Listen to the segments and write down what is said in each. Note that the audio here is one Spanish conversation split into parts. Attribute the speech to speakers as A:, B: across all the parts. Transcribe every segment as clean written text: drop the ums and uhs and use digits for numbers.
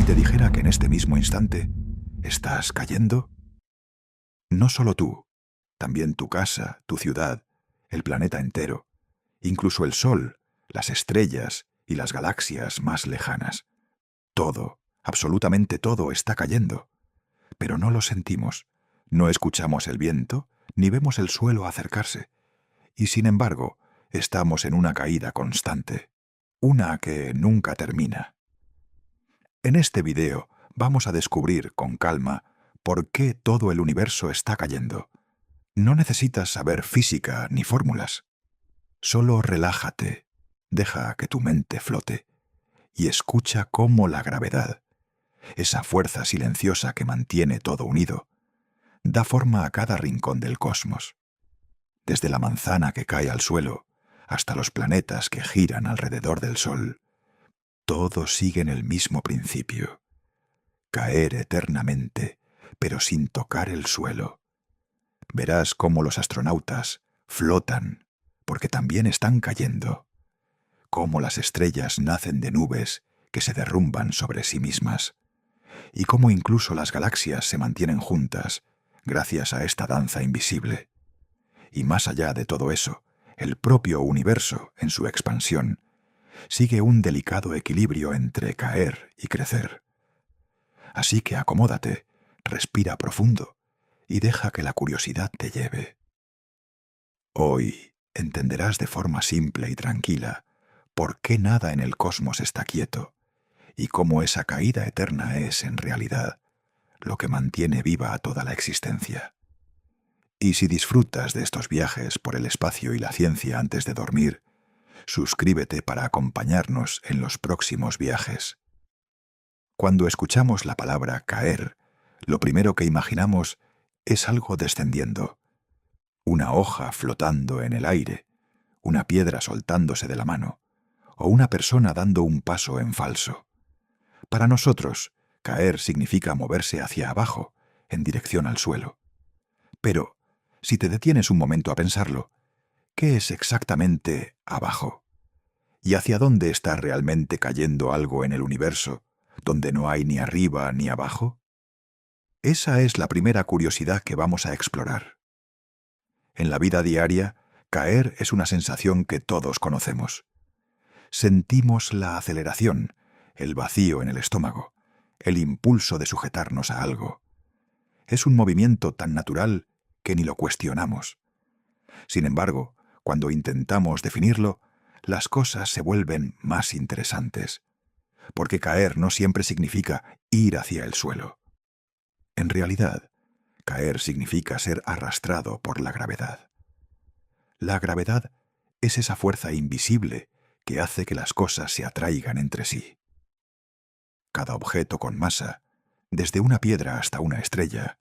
A: te dijera que en este mismo instante estás cayendo? No solo tú, también tu casa, tu ciudad, el planeta entero, incluso el Sol, las estrellas y las galaxias más lejanas. Todo, absolutamente todo está cayendo. Pero no lo sentimos, no escuchamos el viento, ni vemos el suelo acercarse. Y sin embargo, estamos en una caída constante, una que nunca termina. En este video vamos a descubrir con calma por qué todo el universo está cayendo. No necesitas saber física ni fórmulas. Solo relájate, deja que tu mente flote y escucha cómo la gravedad, esa fuerza silenciosa que mantiene todo unido, da forma a cada rincón del cosmos. Desde la manzana que cae al suelo hasta los planetas que giran alrededor del Sol, todos siguen el mismo principio: caer eternamente, pero sin tocar el suelo. Verás cómo los astronautas flotan, porque también están cayendo, cómo las estrellas nacen de nubes que se derrumban sobre sí mismas, y cómo incluso las galaxias se mantienen juntas gracias a esta danza invisible. Y más allá de todo eso, el propio universo, en su expansión, sigue un delicado equilibrio entre caer y crecer. Así que acomódate, respira profundo y deja que la curiosidad te lleve. Hoy entenderás de forma simple y tranquila por qué nada en el cosmos está quieto y cómo esa caída eterna es, en realidad, lo que mantiene viva a toda la existencia. Y si disfrutas de estos viajes por el espacio y la ciencia antes de dormir, suscríbete para acompañarnos en los próximos viajes. Cuando escuchamos la palabra caer, lo primero que imaginamos es algo descendiendo. Una hoja flotando en el aire, una piedra soltándose de la mano, o una persona dando un paso en falso. Para nosotros, caer significa moverse hacia abajo, en dirección al suelo. Pero, si te detienes un momento a pensarlo, ¿qué es exactamente abajo? ¿Y hacia dónde está realmente cayendo algo en el universo, donde no hay ni arriba ni abajo? Esa es la primera curiosidad que vamos a explorar. En la vida diaria, caer es una sensación que todos conocemos. Sentimos la aceleración, el vacío en el estómago, el impulso de sujetarnos a algo. Es un movimiento tan natural que ni lo cuestionamos. Sin embargo, cuando intentamos definirlo, las cosas se vuelven más interesantes, porque caer no siempre significa ir hacia el suelo. En realidad, caer significa ser arrastrado por la gravedad. La gravedad es esa fuerza invisible que hace que las cosas se atraigan entre sí. Cada objeto con masa, desde una piedra hasta una estrella,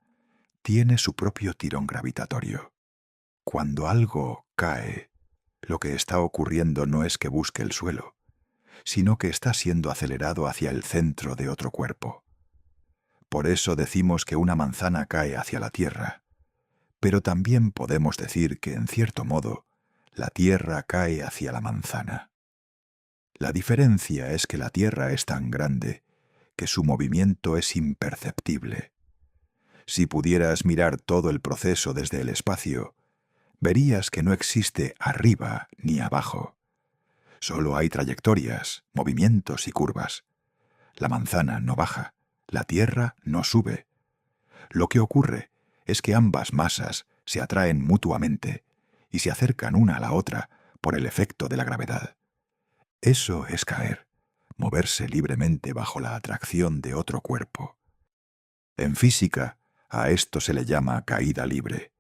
A: tiene su propio tirón gravitatorio. Cuando algo cae, lo que está ocurriendo no es que busque el suelo, sino que está siendo acelerado hacia el centro de otro cuerpo. Por eso decimos que una manzana cae hacia la tierra, pero también podemos decir que, en cierto modo, la tierra cae hacia la manzana. La diferencia es que la tierra es tan grande que su movimiento es imperceptible. Si pudieras mirar todo el proceso desde el espacio, verías que no existe arriba ni abajo. Solo hay trayectorias, movimientos y curvas. La manzana no baja, la tierra no sube. Lo que ocurre es que ambas masas se atraen mutuamente y se acercan una a la otra por el efecto de la gravedad. Eso es caer, moverse libremente bajo la atracción de otro cuerpo. En física, a esto se le llama caída libre.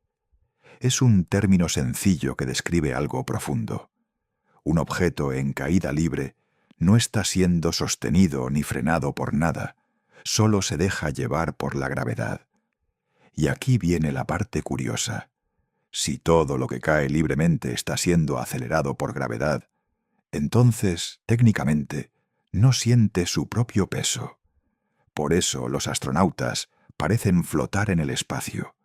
A: Es un término sencillo que describe algo profundo. Un objeto en caída libre no está siendo sostenido ni frenado por nada, solo se deja llevar por la gravedad. Y aquí viene la parte curiosa. Si todo lo que cae libremente está siendo acelerado por gravedad, entonces, técnicamente, no siente su propio peso. Por eso los astronautas parecen flotar en el espacio,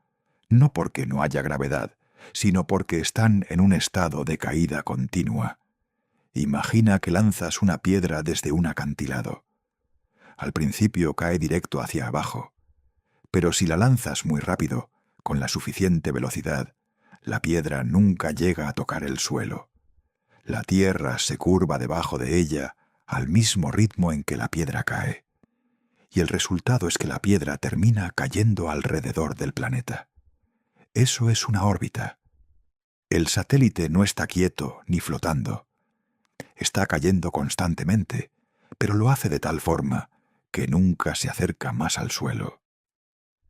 A: no porque no haya gravedad, sino porque están en un estado de caída continua. Imagina que lanzas una piedra desde un acantilado. Al principio cae directo hacia abajo, pero si la lanzas muy rápido, con la suficiente velocidad, la piedra nunca llega a tocar el suelo. La tierra se curva debajo de ella al mismo ritmo en que la piedra cae. Y el resultado es que la piedra termina cayendo alrededor del planeta. Eso es una órbita. El satélite no está quieto ni flotando. Está cayendo constantemente, pero lo hace de tal forma que nunca se acerca más al suelo.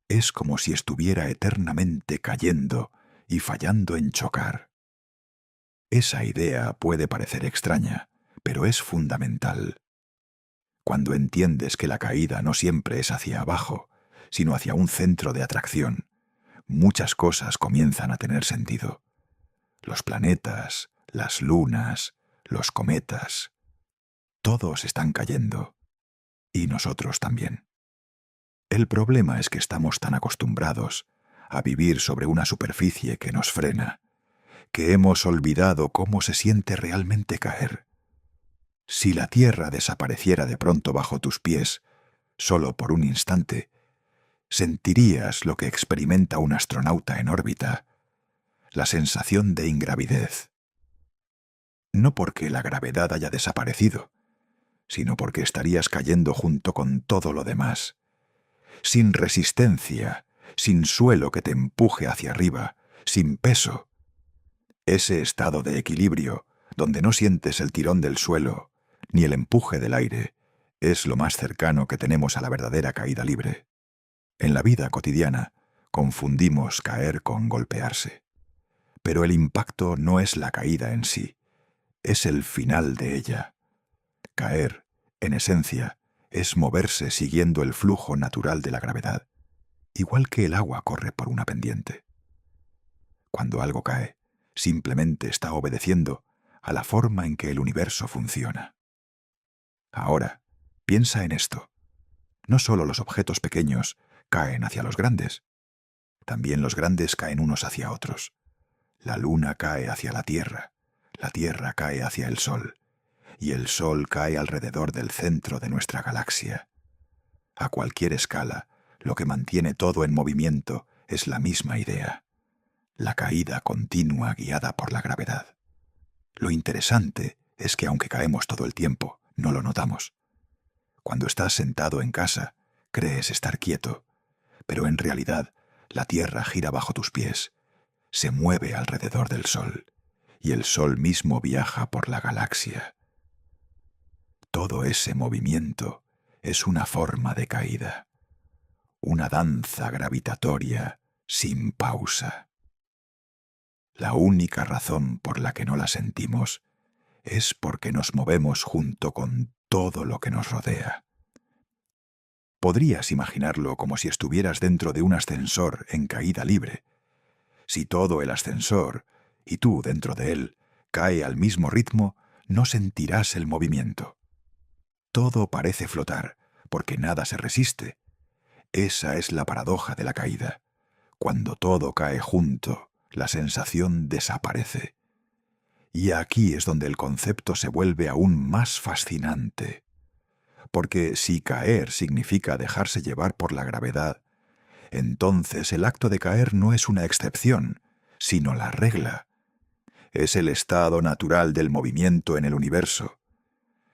A: Es como si estuviera eternamente cayendo y fallando en chocar. Esa idea puede parecer extraña, pero es fundamental. Cuando entiendes que la caída no siempre es hacia abajo, sino hacia un centro de atracción, muchas cosas comienzan a tener sentido. Los planetas, las lunas, los cometas, todos están cayendo, y nosotros también. El problema es que estamos tan acostumbrados a vivir sobre una superficie que nos frena, que hemos olvidado cómo se siente realmente caer. Si la Tierra desapareciera de pronto bajo tus pies, solo por un instante, sentirías lo que experimenta un astronauta en órbita, la sensación de ingravidez. No porque la gravedad haya desaparecido, sino porque estarías cayendo junto con todo lo demás, sin resistencia, sin suelo que te empuje hacia arriba, sin peso. Ese estado de equilibrio, donde no sientes el tirón del suelo, ni el empuje del aire, es lo más cercano que tenemos a la verdadera caída libre. En la vida cotidiana, confundimos caer con golpearse. Pero el impacto no es la caída en sí, es el final de ella. Caer, en esencia, es moverse siguiendo el flujo natural de la gravedad, igual que el agua corre por una pendiente. Cuando algo cae, simplemente está obedeciendo a la forma en que el universo funciona. Ahora, piensa en esto. No solo los objetos pequeños caen hacia los grandes, también los grandes caen unos hacia otros. La luna cae hacia la Tierra cae hacia el Sol, y el Sol cae alrededor del centro de nuestra galaxia. A cualquier escala, lo que mantiene todo en movimiento es la misma idea: la caída continua guiada por la gravedad. Lo interesante es que aunque caemos todo el tiempo, no lo notamos. Cuando estás sentado en casa, crees estar quieto, pero en realidad la Tierra gira bajo tus pies, se mueve alrededor del Sol, y el Sol mismo viaja por la galaxia. Todo ese movimiento es una forma de caída, una danza gravitatoria sin pausa. La única razón por la que no la sentimos es porque nos movemos junto con todo lo que nos rodea. Podrías imaginarlo como si estuvieras dentro de un ascensor en caída libre. Si todo el ascensor, y tú dentro de él, cae al mismo ritmo, no sentirás el movimiento. Todo parece flotar, porque nada se resiste. Esa es la paradoja de la caída. Cuando todo cae junto, la sensación desaparece. Y aquí es donde el concepto se vuelve aún más fascinante. Porque si caer significa dejarse llevar por la gravedad, entonces el acto de caer no es una excepción, sino la regla. Es el estado natural del movimiento en el universo.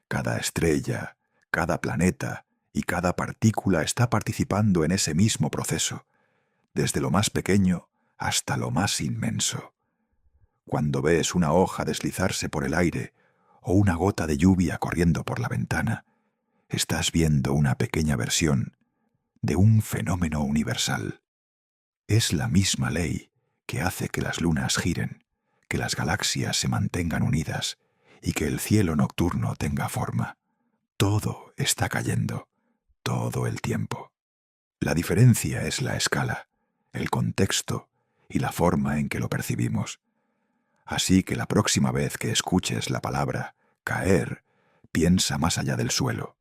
A: Cada estrella, cada planeta y cada partícula está participando en ese mismo proceso, desde lo más pequeño hasta lo más inmenso. Cuando ves una hoja deslizarse por el aire o una gota de lluvia corriendo por la ventana, estás viendo una pequeña versión de un fenómeno universal. Es la misma ley que hace que las lunas giren, que las galaxias se mantengan unidas y que el cielo nocturno tenga forma. Todo está cayendo, todo el tiempo. La diferencia es la escala, el contexto y la forma en que lo percibimos. Así que la próxima vez que escuches la palabra caer, piensa más allá del suelo.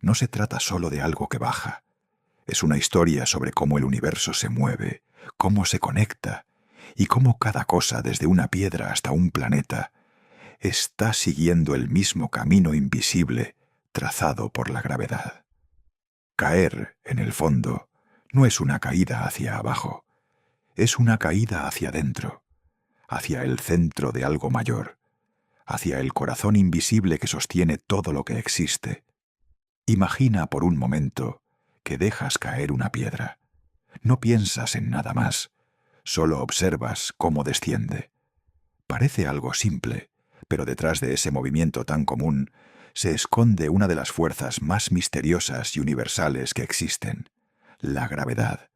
A: No se trata solo de algo que baja. Es una historia sobre cómo el universo se mueve, cómo se conecta y cómo cada cosa, desde una piedra hasta un planeta, está siguiendo el mismo camino invisible trazado por la gravedad. Caer, en el fondo, no es una caída hacia abajo, es una caída hacia adentro, hacia el centro de algo mayor, hacia el corazón invisible que sostiene todo lo que existe. Imagina por un momento que dejas caer una piedra. No piensas en nada más, solo observas cómo desciende. Parece algo simple, pero detrás de ese movimiento tan común se esconde una de las fuerzas más misteriosas y universales que existen, la gravedad.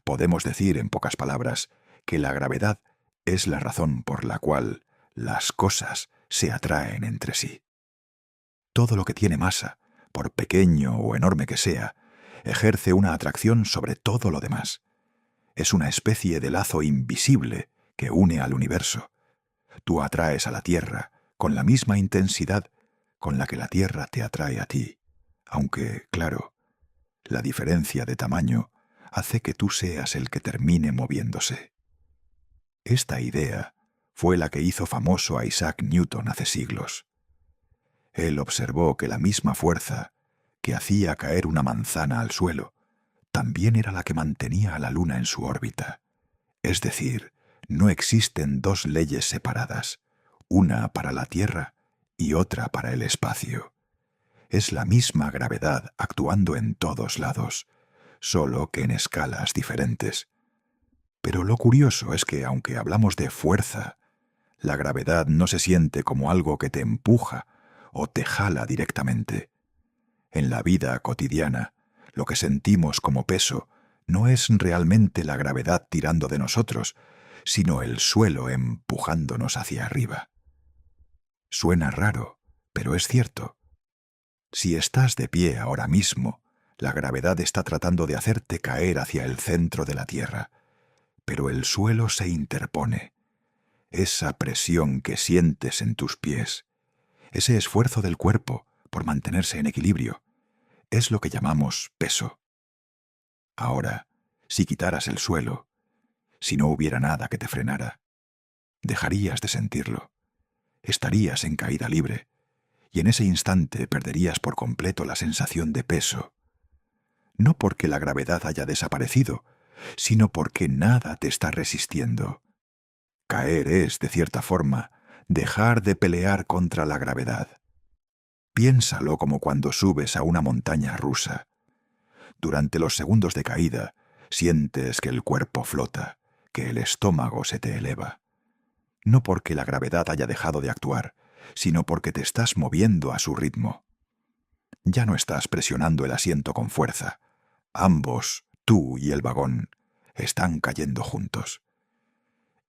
A: Podemos decir, en pocas palabras, que la gravedad es la razón por la cual las cosas se atraen entre sí. Todo lo que tiene masa, por pequeño o enorme que sea, ejerce una atracción sobre todo lo demás. Es una especie de lazo invisible que une al universo. Tú atraes a la Tierra con la misma intensidad con la que la Tierra te atrae a ti, aunque, claro, la diferencia de tamaño hace que tú seas el que termine moviéndose. Esta idea fue la que hizo famoso a Isaac Newton hace siglos. Él observó que la misma fuerza que hacía caer una manzana al suelo también era la que mantenía a la Luna en su órbita. Es decir, no existen dos leyes separadas, una para la Tierra y otra para el espacio. Es la misma gravedad actuando en todos lados, solo que en escalas diferentes. Pero lo curioso es que, aunque hablamos de fuerza, la gravedad no se siente como algo que te empuja o te jala directamente. En la vida cotidiana, lo que sentimos como peso no es realmente la gravedad tirando de nosotros, sino el suelo empujándonos hacia arriba. Suena raro, pero es cierto. Si estás de pie ahora mismo, la gravedad está tratando de hacerte caer hacia el centro de la Tierra, pero el suelo se interpone. Esa presión que sientes en tus pies, ese esfuerzo del cuerpo por mantenerse en equilibrio, es lo que llamamos peso. Ahora, si quitaras el suelo, si no hubiera nada que te frenara, dejarías de sentirlo. Estarías en caída libre, y en ese instante perderías por completo la sensación de peso. No porque la gravedad haya desaparecido, sino porque nada te está resistiendo. Caer es, de cierta forma, dejar de pelear contra la gravedad. Piénsalo como cuando subes a una montaña rusa. Durante los segundos de caída, sientes que el cuerpo flota, que el estómago se te eleva. No porque la gravedad haya dejado de actuar, sino porque te estás moviendo a su ritmo. Ya no estás presionando el asiento con fuerza. Ambos, tú y el vagón, están cayendo juntos.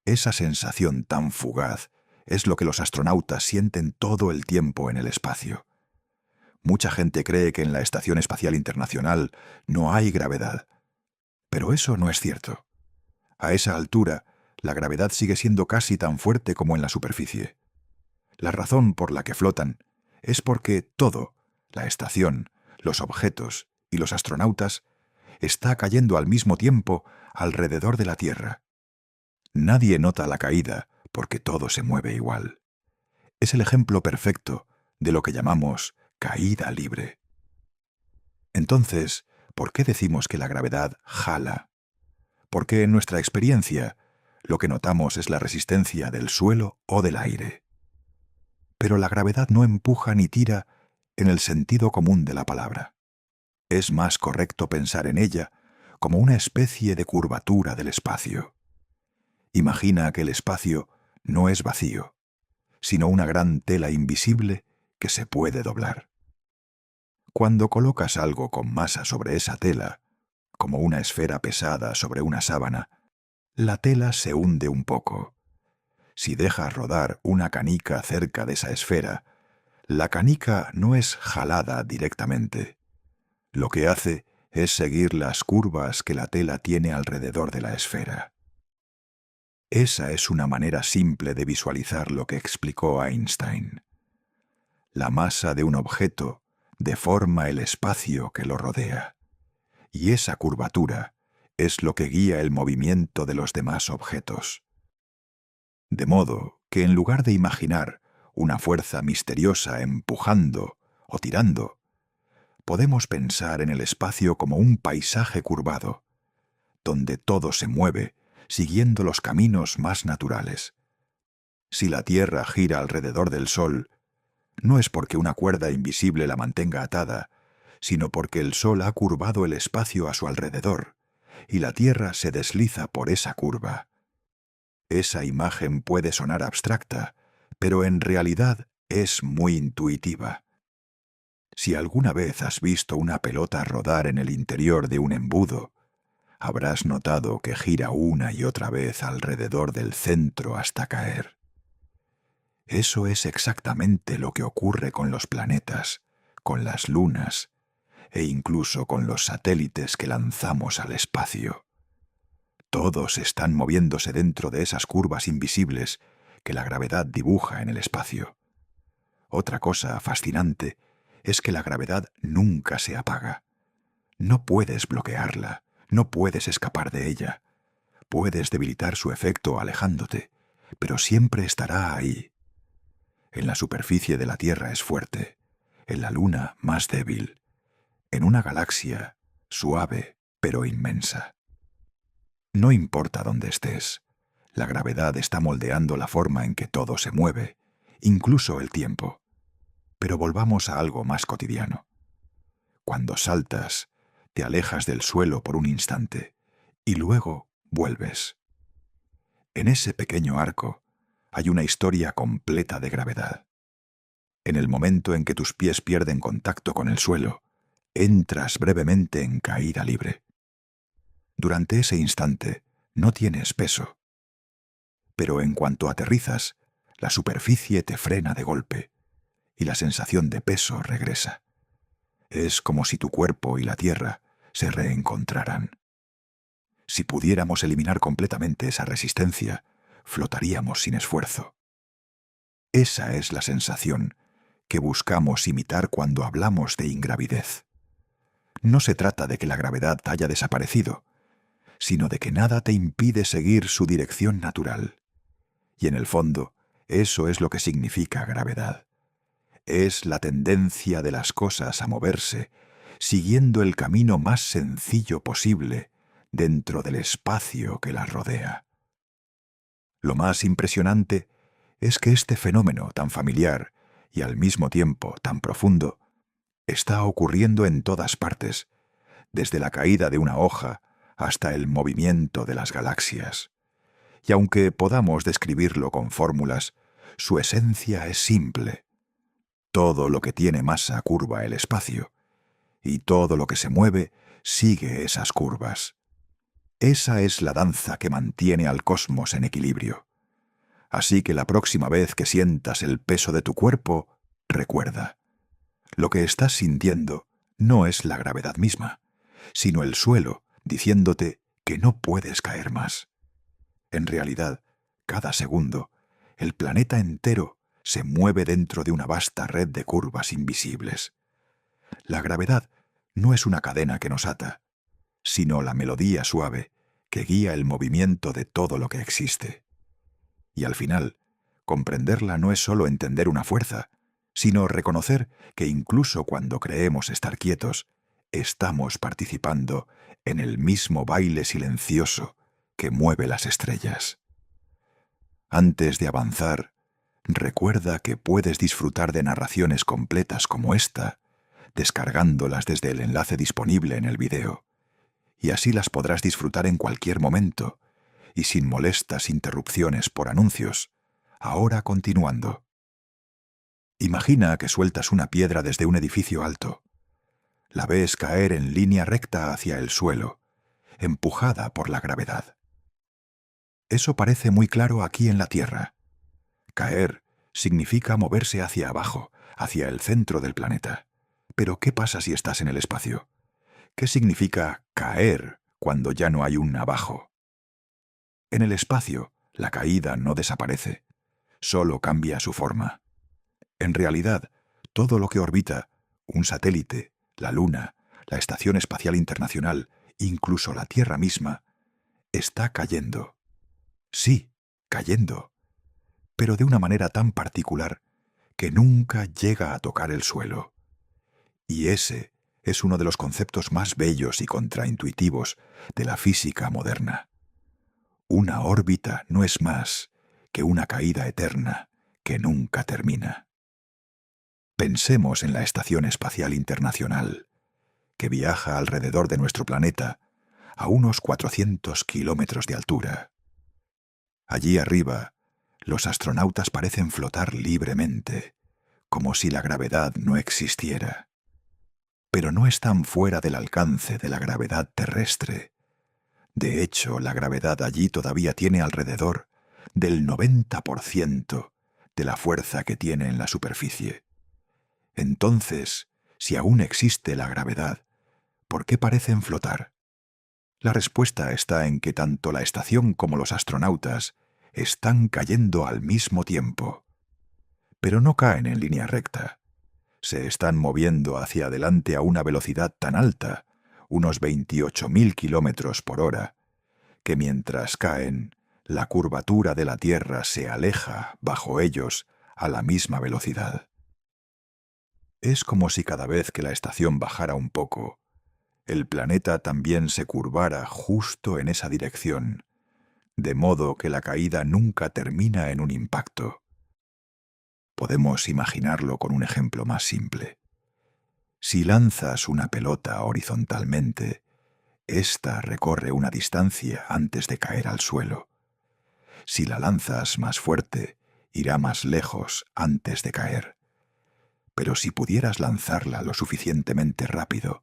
A: Esa sensación tan fugaz es lo que los astronautas sienten todo el tiempo en el espacio. Mucha gente cree que en la Estación Espacial Internacional no hay gravedad. Pero eso no es cierto. A esa altura, la gravedad sigue siendo casi tan fuerte como en la superficie. La razón por la que flotan es porque todo, la estación, los objetos y los astronautas, está cayendo al mismo tiempo alrededor de la Tierra. Nadie nota la caída porque todo se mueve igual. Es el ejemplo perfecto de lo que llamamos caída libre. Entonces, ¿por qué decimos que la gravedad jala? Porque en nuestra experiencia, lo que notamos es la resistencia del suelo o del aire. Pero la gravedad no empuja ni tira en el sentido común de la palabra. Es más correcto pensar en ella como una especie de curvatura del espacio. Imagina que el espacio no es vacío, sino una gran tela invisible que se puede doblar. Cuando colocas algo con masa sobre esa tela, como una esfera pesada sobre una sábana, la tela se hunde un poco. Si dejas rodar una canica cerca de esa esfera, la canica no es jalada directamente. Lo que hace es seguir las curvas que la tela tiene alrededor de la esfera. Esa es una manera simple de visualizar lo que explicó Einstein. La masa de un objeto deforma el espacio que lo rodea, y esa curvatura es lo que guía el movimiento de los demás objetos. De modo que en lugar de imaginar una fuerza misteriosa empujando o tirando, podemos pensar en el espacio como un paisaje curvado, donde todo se mueve siguiendo los caminos más naturales. Si la Tierra gira alrededor del Sol, no es porque una cuerda invisible la mantenga atada, sino porque el Sol ha curvado el espacio a su alrededor, y la Tierra se desliza por esa curva. Esa imagen puede sonar abstracta, pero en realidad es muy intuitiva. Si alguna vez has visto una pelota rodar en el interior de un embudo, habrás notado que gira una y otra vez alrededor del centro hasta caer. Eso es exactamente lo que ocurre con los planetas, con las lunas e incluso con los satélites que lanzamos al espacio. Todos están moviéndose dentro de esas curvas invisibles que la gravedad dibuja en el espacio. Otra cosa fascinante es que la gravedad nunca se apaga. No puedes bloquearla, no puedes escapar de ella. Puedes debilitar su efecto alejándote, pero siempre estará ahí. En la superficie de la Tierra es fuerte, en la Luna más débil, en una galaxia suave pero inmensa. No importa dónde estés, la gravedad está moldeando la forma en que todo se mueve, incluso el tiempo. Pero volvamos a algo más cotidiano. Cuando saltas, te alejas del suelo por un instante y luego vuelves. En ese pequeño arco hay una historia completa de gravedad. En el momento en que tus pies pierden contacto con el suelo, entras brevemente en caída libre. Durante ese instante no tienes peso. Pero en cuanto aterrizas, la superficie te frena de golpe y la sensación de peso regresa. Es como si tu cuerpo y la Tierra se reencontraran. Si pudiéramos eliminar completamente esa resistencia, flotaríamos sin esfuerzo. Esa es la sensación que buscamos imitar cuando hablamos de ingravidez. No se trata de que la gravedad haya desaparecido, sino de que nada te impide seguir su dirección natural. Y en el fondo, eso es lo que significa gravedad. Es la tendencia de las cosas a moverse, siguiendo el camino más sencillo posible dentro del espacio que las rodea. Lo más impresionante es que este fenómeno tan familiar y al mismo tiempo tan profundo está ocurriendo en todas partes, desde la caída de una hoja hasta el movimiento de las galaxias. Y aunque podamos describirlo con fórmulas, su esencia es simple. Todo lo que tiene masa curva el espacio, y todo lo que se mueve sigue esas curvas. Esa es la danza que mantiene al cosmos en equilibrio. Así que la próxima vez que sientas el peso de tu cuerpo, recuerda, lo que estás sintiendo no es la gravedad misma, sino el suelo diciéndote que no puedes caer más. En realidad, cada segundo, el planeta entero se mueve dentro de una vasta red de curvas invisibles. La gravedad no es una cadena que nos ata, sino la melodía suave que guía el movimiento de todo lo que existe. Y al final, comprenderla no es solo entender una fuerza, sino reconocer que incluso cuando creemos estar quietos, estamos participando en el mismo baile silencioso que mueve las estrellas. Antes de avanzar, recuerda que puedes disfrutar de narraciones completas como esta, descargándolas desde el enlace disponible en el video, y así las podrás disfrutar en cualquier momento, y sin molestas interrupciones por anuncios. Ahora continuando. Imagina que sueltas una piedra desde un edificio alto. La ves caer en línea recta hacia el suelo, empujada por la gravedad. Eso parece muy claro aquí en la Tierra. Caer significa moverse hacia abajo, hacia el centro del planeta. Pero ¿qué pasa si estás en el espacio? ¿Qué significa caer cuando ya no hay un abajo? En el espacio, la caída no desaparece, solo cambia su forma. En realidad, todo lo que orbita, un satélite, la Luna, la Estación Espacial Internacional, incluso la Tierra misma, está cayendo. Sí, cayendo, pero de una manera tan particular que nunca llega a tocar el suelo. Y ese es uno de los conceptos más bellos y contraintuitivos de la física moderna. Una órbita no es más que una caída eterna que nunca termina. Pensemos en la Estación Espacial Internacional, que viaja alrededor de nuestro planeta a unos 400 kilómetros de altura. Allí arriba, los astronautas parecen flotar libremente, como si la gravedad no existiera. Pero no están fuera del alcance de la gravedad terrestre. De hecho, la gravedad allí todavía tiene alrededor del 90% de la fuerza que tiene en la superficie. Entonces, si aún existe la gravedad, ¿por qué parecen flotar? La respuesta está en que tanto la estación como los astronautas están cayendo al mismo tiempo. Pero no caen en línea recta. Se están moviendo hacia adelante a una velocidad tan alta, unos 28.000 kilómetros por hora, que mientras caen, la curvatura de la Tierra se aleja bajo ellos a la misma velocidad. Es como si cada vez que la estación bajara un poco, el planeta también se curvara justo en esa dirección, de modo que la caída nunca termina en un impacto. Podemos imaginarlo con un ejemplo más simple. Si lanzas una pelota horizontalmente, ésta recorre una distancia antes de caer al suelo. Si la lanzas más fuerte, irá más lejos antes de caer. Pero si pudieras lanzarla lo suficientemente rápido,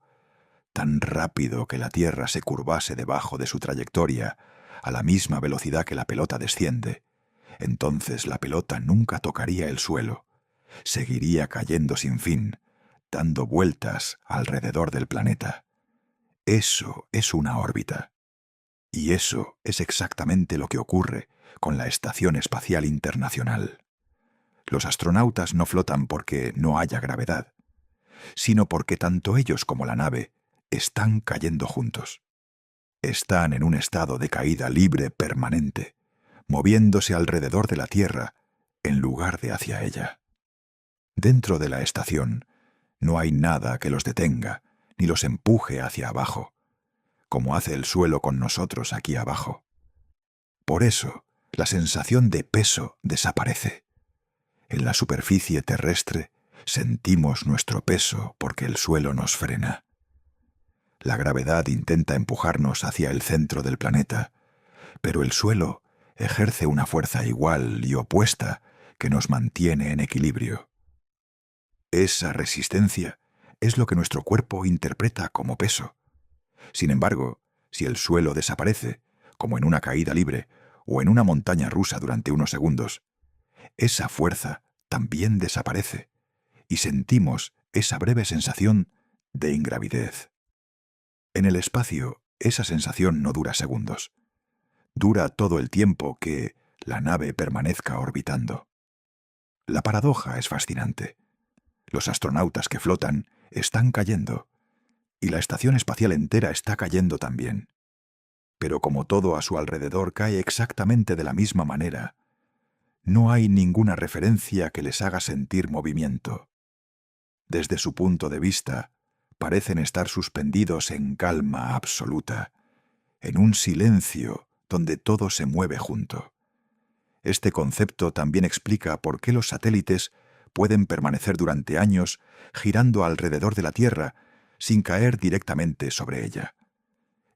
A: tan rápido que la Tierra se curvase debajo de su trayectoria a la misma velocidad que la pelota desciende, entonces la pelota nunca tocaría el suelo, seguiría cayendo sin fin, dando vueltas alrededor del planeta. Eso es una órbita. Y eso es exactamente lo que ocurre con la Estación Espacial Internacional. Los astronautas no flotan porque no haya gravedad, sino porque tanto ellos como la nave están cayendo juntos. Están en un estado de caída libre permanente, moviéndose alrededor de la Tierra en lugar de hacia ella. Dentro de la estación no hay nada que los detenga ni los empuje hacia abajo, como hace el suelo con nosotros aquí abajo. Por eso, la sensación de peso desaparece. En la superficie terrestre sentimos nuestro peso porque el suelo nos frena. La gravedad intenta empujarnos hacia el centro del planeta, pero el suelo ejerce una fuerza igual y opuesta que nos mantiene en equilibrio. Esa resistencia es lo que nuestro cuerpo interpreta como peso. Sin embargo, si el suelo desaparece, como en una caída libre o en una montaña rusa durante unos segundos, esa fuerza también desaparece y sentimos esa breve sensación de ingravidez. En el espacio, esa sensación no dura segundos. Dura todo el tiempo que la nave permanezca orbitando. La paradoja es fascinante. Los astronautas que flotan están cayendo, y la estación espacial entera está cayendo también. Pero como todo a su alrededor cae exactamente de la misma manera, no hay ninguna referencia que les haga sentir movimiento. Desde su punto de vista, parecen estar suspendidos en calma absoluta, en un silencio donde todo se mueve junto. Este concepto también explica por qué los satélites pueden permanecer durante años girando alrededor de la Tierra sin caer directamente sobre ella.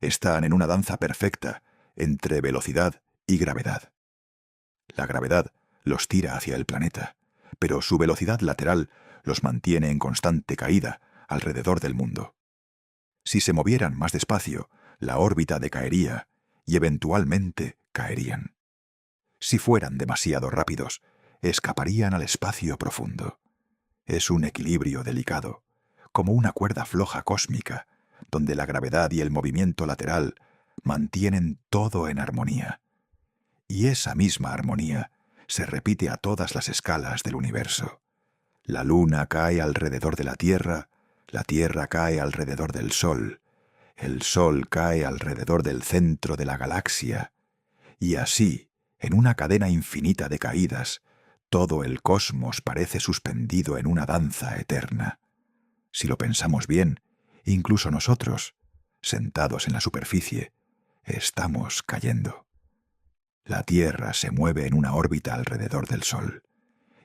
A: Están en una danza perfecta entre velocidad y gravedad. La gravedad los tira hacia el planeta, pero su velocidad lateral los mantiene en constante caída alrededor del mundo. Si se movieran más despacio, la órbita decaería y eventualmente caerían. Si fueran demasiado rápidos, escaparían al espacio profundo. Es un equilibrio delicado, como una cuerda floja cósmica, donde la gravedad y el movimiento lateral mantienen todo en armonía. Y esa misma armonía se repite a todas las escalas del universo. La luna cae alrededor de la Tierra cae alrededor del Sol, el Sol cae alrededor del centro de la galaxia, y así, en una cadena infinita de caídas, todo el cosmos parece suspendido en una danza eterna. Si lo pensamos bien, Incluso nosotros, sentados en la superficie, estamos cayendo. La Tierra se mueve en una órbita alrededor del Sol,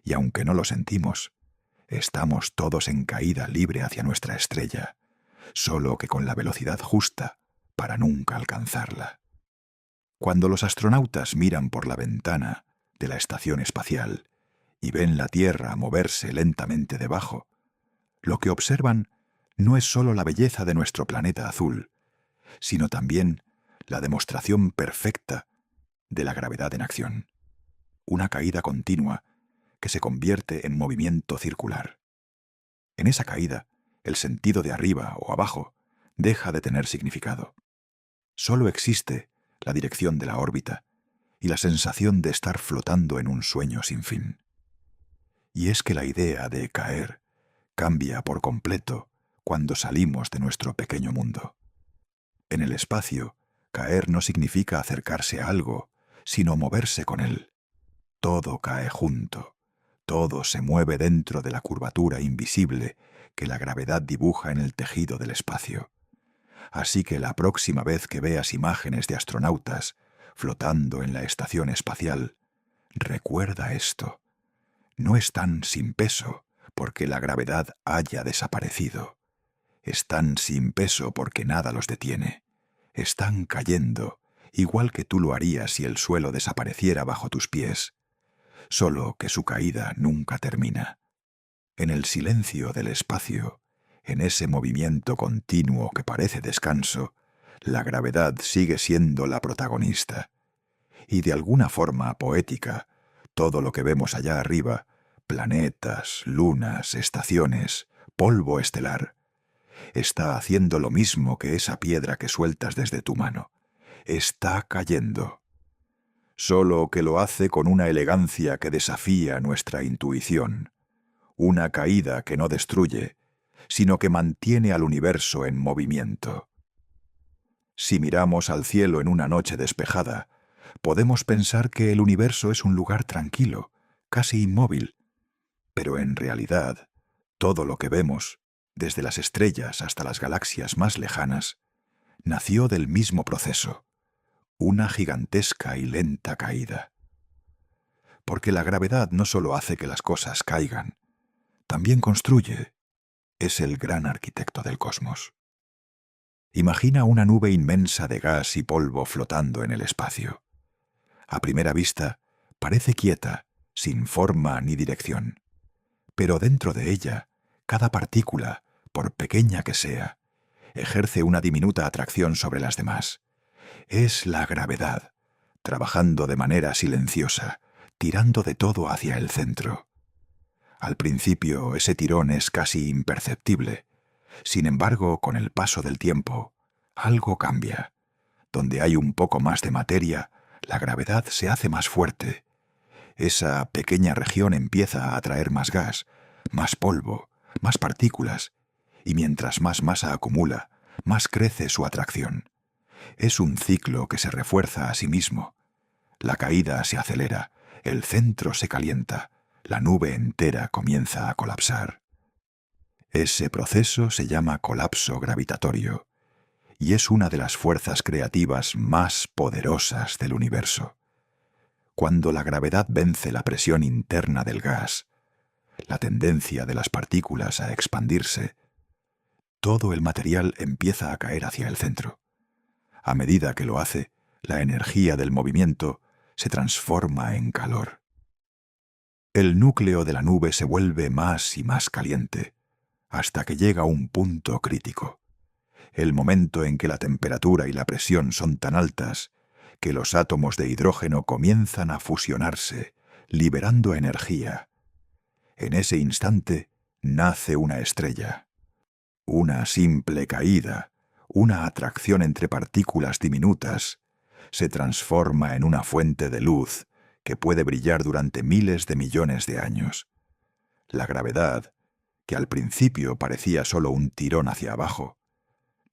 A: y aunque no lo sentimos, estamos todos en caída libre hacia nuestra estrella, solo que con la velocidad justa para nunca alcanzarla. Cuando los astronautas miran por la ventana de la estación espacial y ven la Tierra moverse lentamente debajo, lo que observan no es solo la belleza de nuestro planeta azul, sino también la demostración perfecta de la gravedad en acción. Una caída continua que se convierte en movimiento circular. En esa caída, el sentido de arriba o abajo deja de tener significado. Solo existe la dirección de la órbita y la sensación de estar flotando en un sueño sin fin. Y es que la idea de caer cambia por completo cuando salimos de nuestro pequeño mundo. En el espacio, caer no significa acercarse a algo, sino moverse con él. Todo cae junto, todo se mueve dentro de la curvatura invisible que la gravedad dibuja en el tejido del espacio. Así que la próxima vez que veas imágenes de astronautas flotando en la estación espacial, recuerda esto. No están sin peso porque la gravedad haya desaparecido. Están sin peso porque nada los detiene. Están cayendo, igual que tú lo harías si el suelo desapareciera bajo tus pies, solo que su caída nunca termina. En el silencio del espacio, en ese movimiento continuo que parece descanso, la gravedad sigue siendo la protagonista. Y de alguna forma poética, todo lo que vemos allá arriba, planetas, lunas, estaciones, polvo estelar, está haciendo lo mismo que esa piedra que sueltas desde tu mano. Está cayendo. Solo que lo hace con una elegancia que desafía nuestra intuición. Una caída que no destruye, sino que mantiene al universo en movimiento. Si miramos al cielo en una noche despejada, podemos pensar que el universo es un lugar tranquilo, casi inmóvil. Pero en realidad, todo lo que vemos, desde las estrellas hasta las galaxias más lejanas, nació del mismo proceso, una gigantesca y lenta caída. Porque la gravedad no solo hace que las cosas caigan, también construye. Es el gran arquitecto del cosmos. Imagina una nube inmensa de gas y polvo flotando en el espacio. A primera vista, parece quieta, sin forma ni dirección. Pero dentro de ella, cada partícula, por pequeña que sea, ejerce una diminuta atracción sobre las demás. Es la gravedad, trabajando de manera silenciosa, tirando de todo hacia el centro. Al principio ese tirón es casi imperceptible. Sin embargo, con el paso del tiempo, algo cambia. Donde hay un poco más de materia, la gravedad se hace más fuerte. Esa pequeña región empieza a atraer más gas, más polvo, más partículas, y mientras más masa acumula, más crece su atracción. Es un ciclo que se refuerza a sí mismo. La caída se acelera, el centro se calienta, la nube entera comienza a colapsar. Ese proceso se llama colapso gravitatorio y es una de las fuerzas creativas más poderosas del universo. Cuando la gravedad vence la presión interna del gas, la tendencia de las partículas a expandirse, todo el material empieza a caer hacia el centro. A medida que lo hace, la energía del movimiento se transforma en calor. El núcleo de la nube se vuelve más y más caliente, hasta que llega a un punto crítico, el momento en que la temperatura y la presión son tan altas que los átomos de hidrógeno comienzan a fusionarse, liberando energía. En ese instante nace una estrella, una simple caída, una atracción entre partículas diminutas, se transforma en una fuente de luz que puede brillar durante miles de millones de años. La gravedad, que al principio parecía solo un tirón hacia abajo,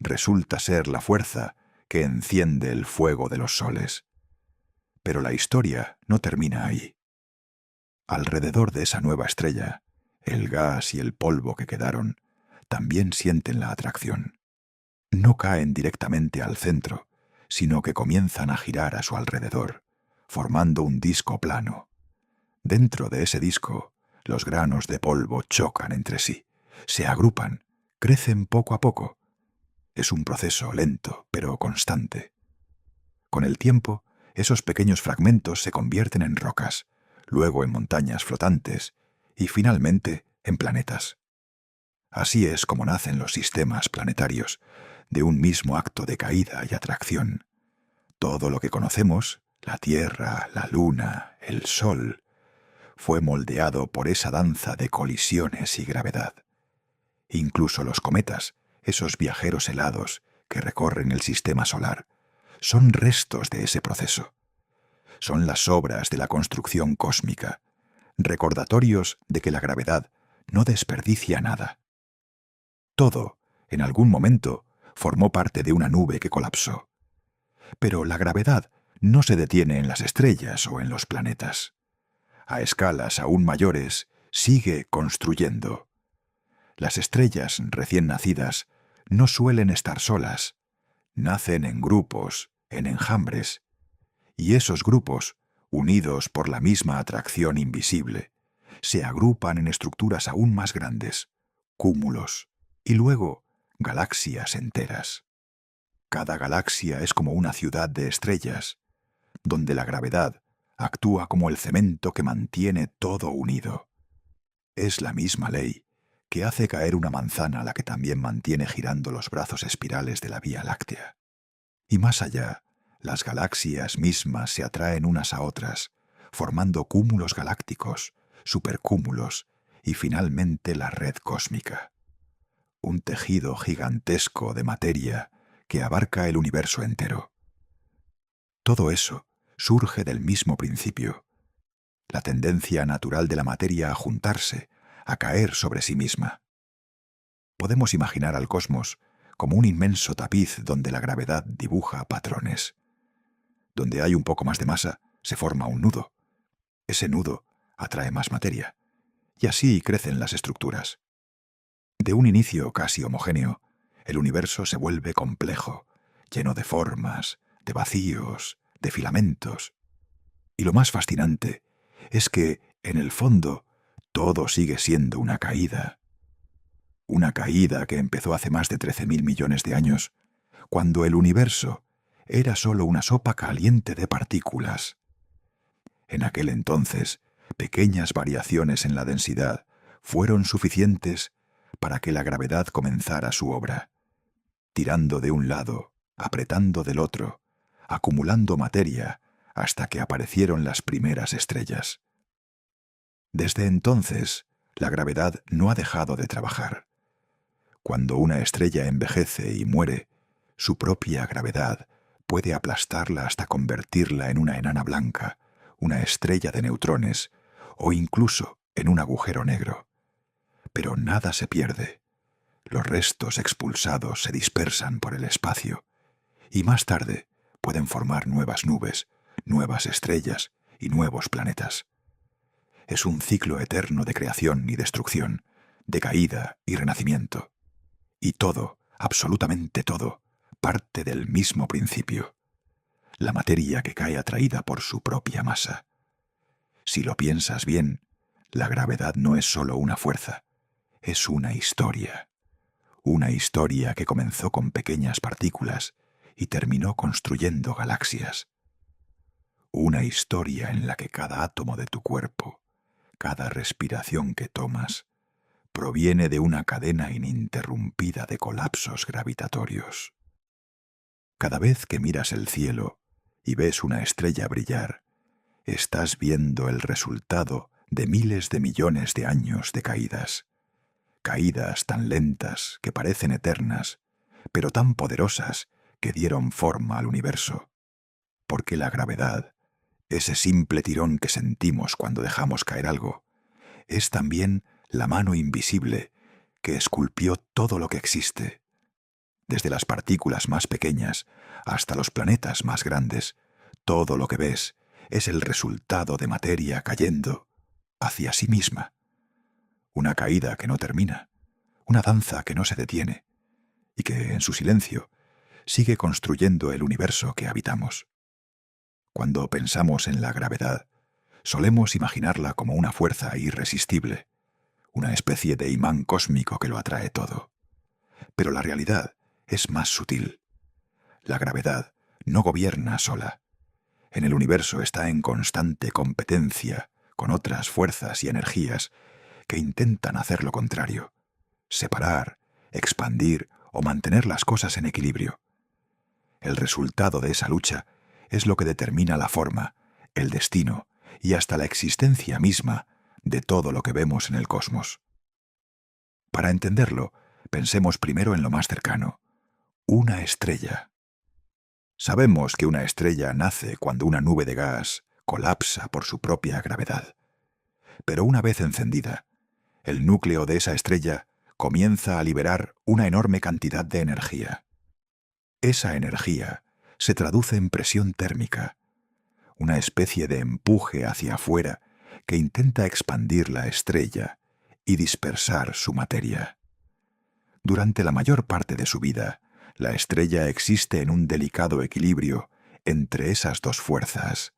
A: resulta ser la fuerza que enciende el fuego de los soles. Pero la historia no termina ahí. Alrededor de esa nueva estrella, el gas y el polvo que quedaron también sienten la atracción. no caen directamente al centro, sino que comienzan a girar a su alrededor, formando un disco plano. Dentro de ese disco, los granos de polvo chocan entre sí, se agrupan, crecen poco a poco. Es un proceso lento, pero constante. Con el tiempo, esos pequeños fragmentos se convierten en rocas, luego en montañas flotantes y finalmente en planetas. Así es como nacen los sistemas planetarios, de un mismo acto de caída y atracción. Todo lo que conocemos, la Tierra, la Luna, el Sol, fue moldeado por esa danza de colisiones y gravedad. Incluso los cometas, esos viajeros helados que recorren el sistema solar, son restos de ese proceso. Son las obras de la construcción cósmica, recordatorios de que la gravedad no desperdicia nada. Todo, en algún momento, formó parte de una nube que colapsó. Pero la gravedad no se detiene en las estrellas o en los planetas. A escalas aún mayores, sigue construyendo. Las estrellas recién nacidas no suelen estar solas. Nacen en grupos, en enjambres. Y esos grupos, unidos por la misma atracción invisible, se agrupan en estructuras aún más grandes, cúmulos, y luego galaxias enteras. Cada galaxia es como una ciudad de estrellas, donde la gravedad actúa como el cemento que mantiene todo unido. Es la misma ley que hace caer una manzana la que también mantiene girando los brazos espirales de la Vía Láctea. Y más allá, las galaxias mismas se atraen unas a otras, formando cúmulos galácticos, supercúmulos y finalmente la red cósmica. Un tejido gigantesco de materia que abarca el universo entero. Todo eso surge del mismo principio, la tendencia natural de la materia a juntarse, a caer sobre sí misma. Podemos imaginar al cosmos como un inmenso tapiz donde la gravedad dibuja patrones. Donde hay un poco más de masa, se forma un nudo. Ese nudo atrae más materia, y así crecen las estructuras. De un inicio casi homogéneo, el universo se vuelve complejo, lleno de formas, de vacíos, de filamentos. Y lo más fascinante es que, en el fondo, todo sigue siendo una caída. Una caída que empezó hace más de 13.000 millones de años, cuando el universo era solo una sopa caliente de partículas. En aquel entonces, pequeñas variaciones en la densidad fueron suficientes para que la gravedad comenzara su obra, tirando de un lado, apretando del otro, acumulando materia hasta que aparecieron las primeras estrellas. Desde entonces, la gravedad no ha dejado de trabajar. Cuando una estrella envejece y muere, su propia gravedad puede aplastarla hasta convertirla en una enana blanca, una estrella de neutrones o incluso en un agujero negro. Pero nada se pierde. Los restos expulsados se dispersan por el espacio y más tarde pueden formar nuevas nubes, nuevas estrellas y nuevos planetas. Es un ciclo eterno de creación y destrucción, de caída y renacimiento. Y todo, absolutamente todo, parte del mismo principio. La materia que cae atraída por su propia masa. Si lo piensas bien, la gravedad no es solo una fuerza, es una historia. Una historia que comenzó con pequeñas partículas y terminó construyendo galaxias. Una historia en la que cada átomo de tu cuerpo, cada respiración que tomas, proviene de una cadena ininterrumpida de colapsos gravitatorios. Cada vez que miras el cielo y ves una estrella brillar, estás viendo el resultado de miles de millones de años de caídas. Caídas tan lentas que parecen eternas, pero tan poderosas que dieron forma al universo. Porque la gravedad, ese simple tirón que sentimos cuando dejamos caer algo, es también la mano invisible que esculpió todo lo que existe. Desde las partículas más pequeñas hasta los planetas más grandes, todo lo que ves es el resultado de materia cayendo hacia sí misma. Una caída que no termina, una danza que no se detiene, y que, en su silencio, sigue construyendo el universo que habitamos. Cuando pensamos en la gravedad, solemos imaginarla como una fuerza irresistible, una especie de imán cósmico que lo atrae todo. Pero la realidad es más sutil. La gravedad no gobierna sola. En el universo está en constante competencia con otras fuerzas y energías que intentan hacer lo contrario: separar, expandir o mantener las cosas en equilibrio. El resultado de esa lucha es lo que determina la forma, el destino y hasta la existencia misma de todo lo que vemos en el cosmos. Para entenderlo, pensemos primero en lo más cercano: una estrella. Sabemos que una estrella nace cuando una nube de gas colapsa por su propia gravedad. Pero una vez encendida, el núcleo de esa estrella comienza a liberar una enorme cantidad de energía. Esa energía se traduce en presión térmica, una especie de empuje hacia afuera que intenta expandir la estrella y dispersar su materia. Durante la mayor parte de su vida, la estrella existe en un delicado equilibrio entre esas dos fuerzas: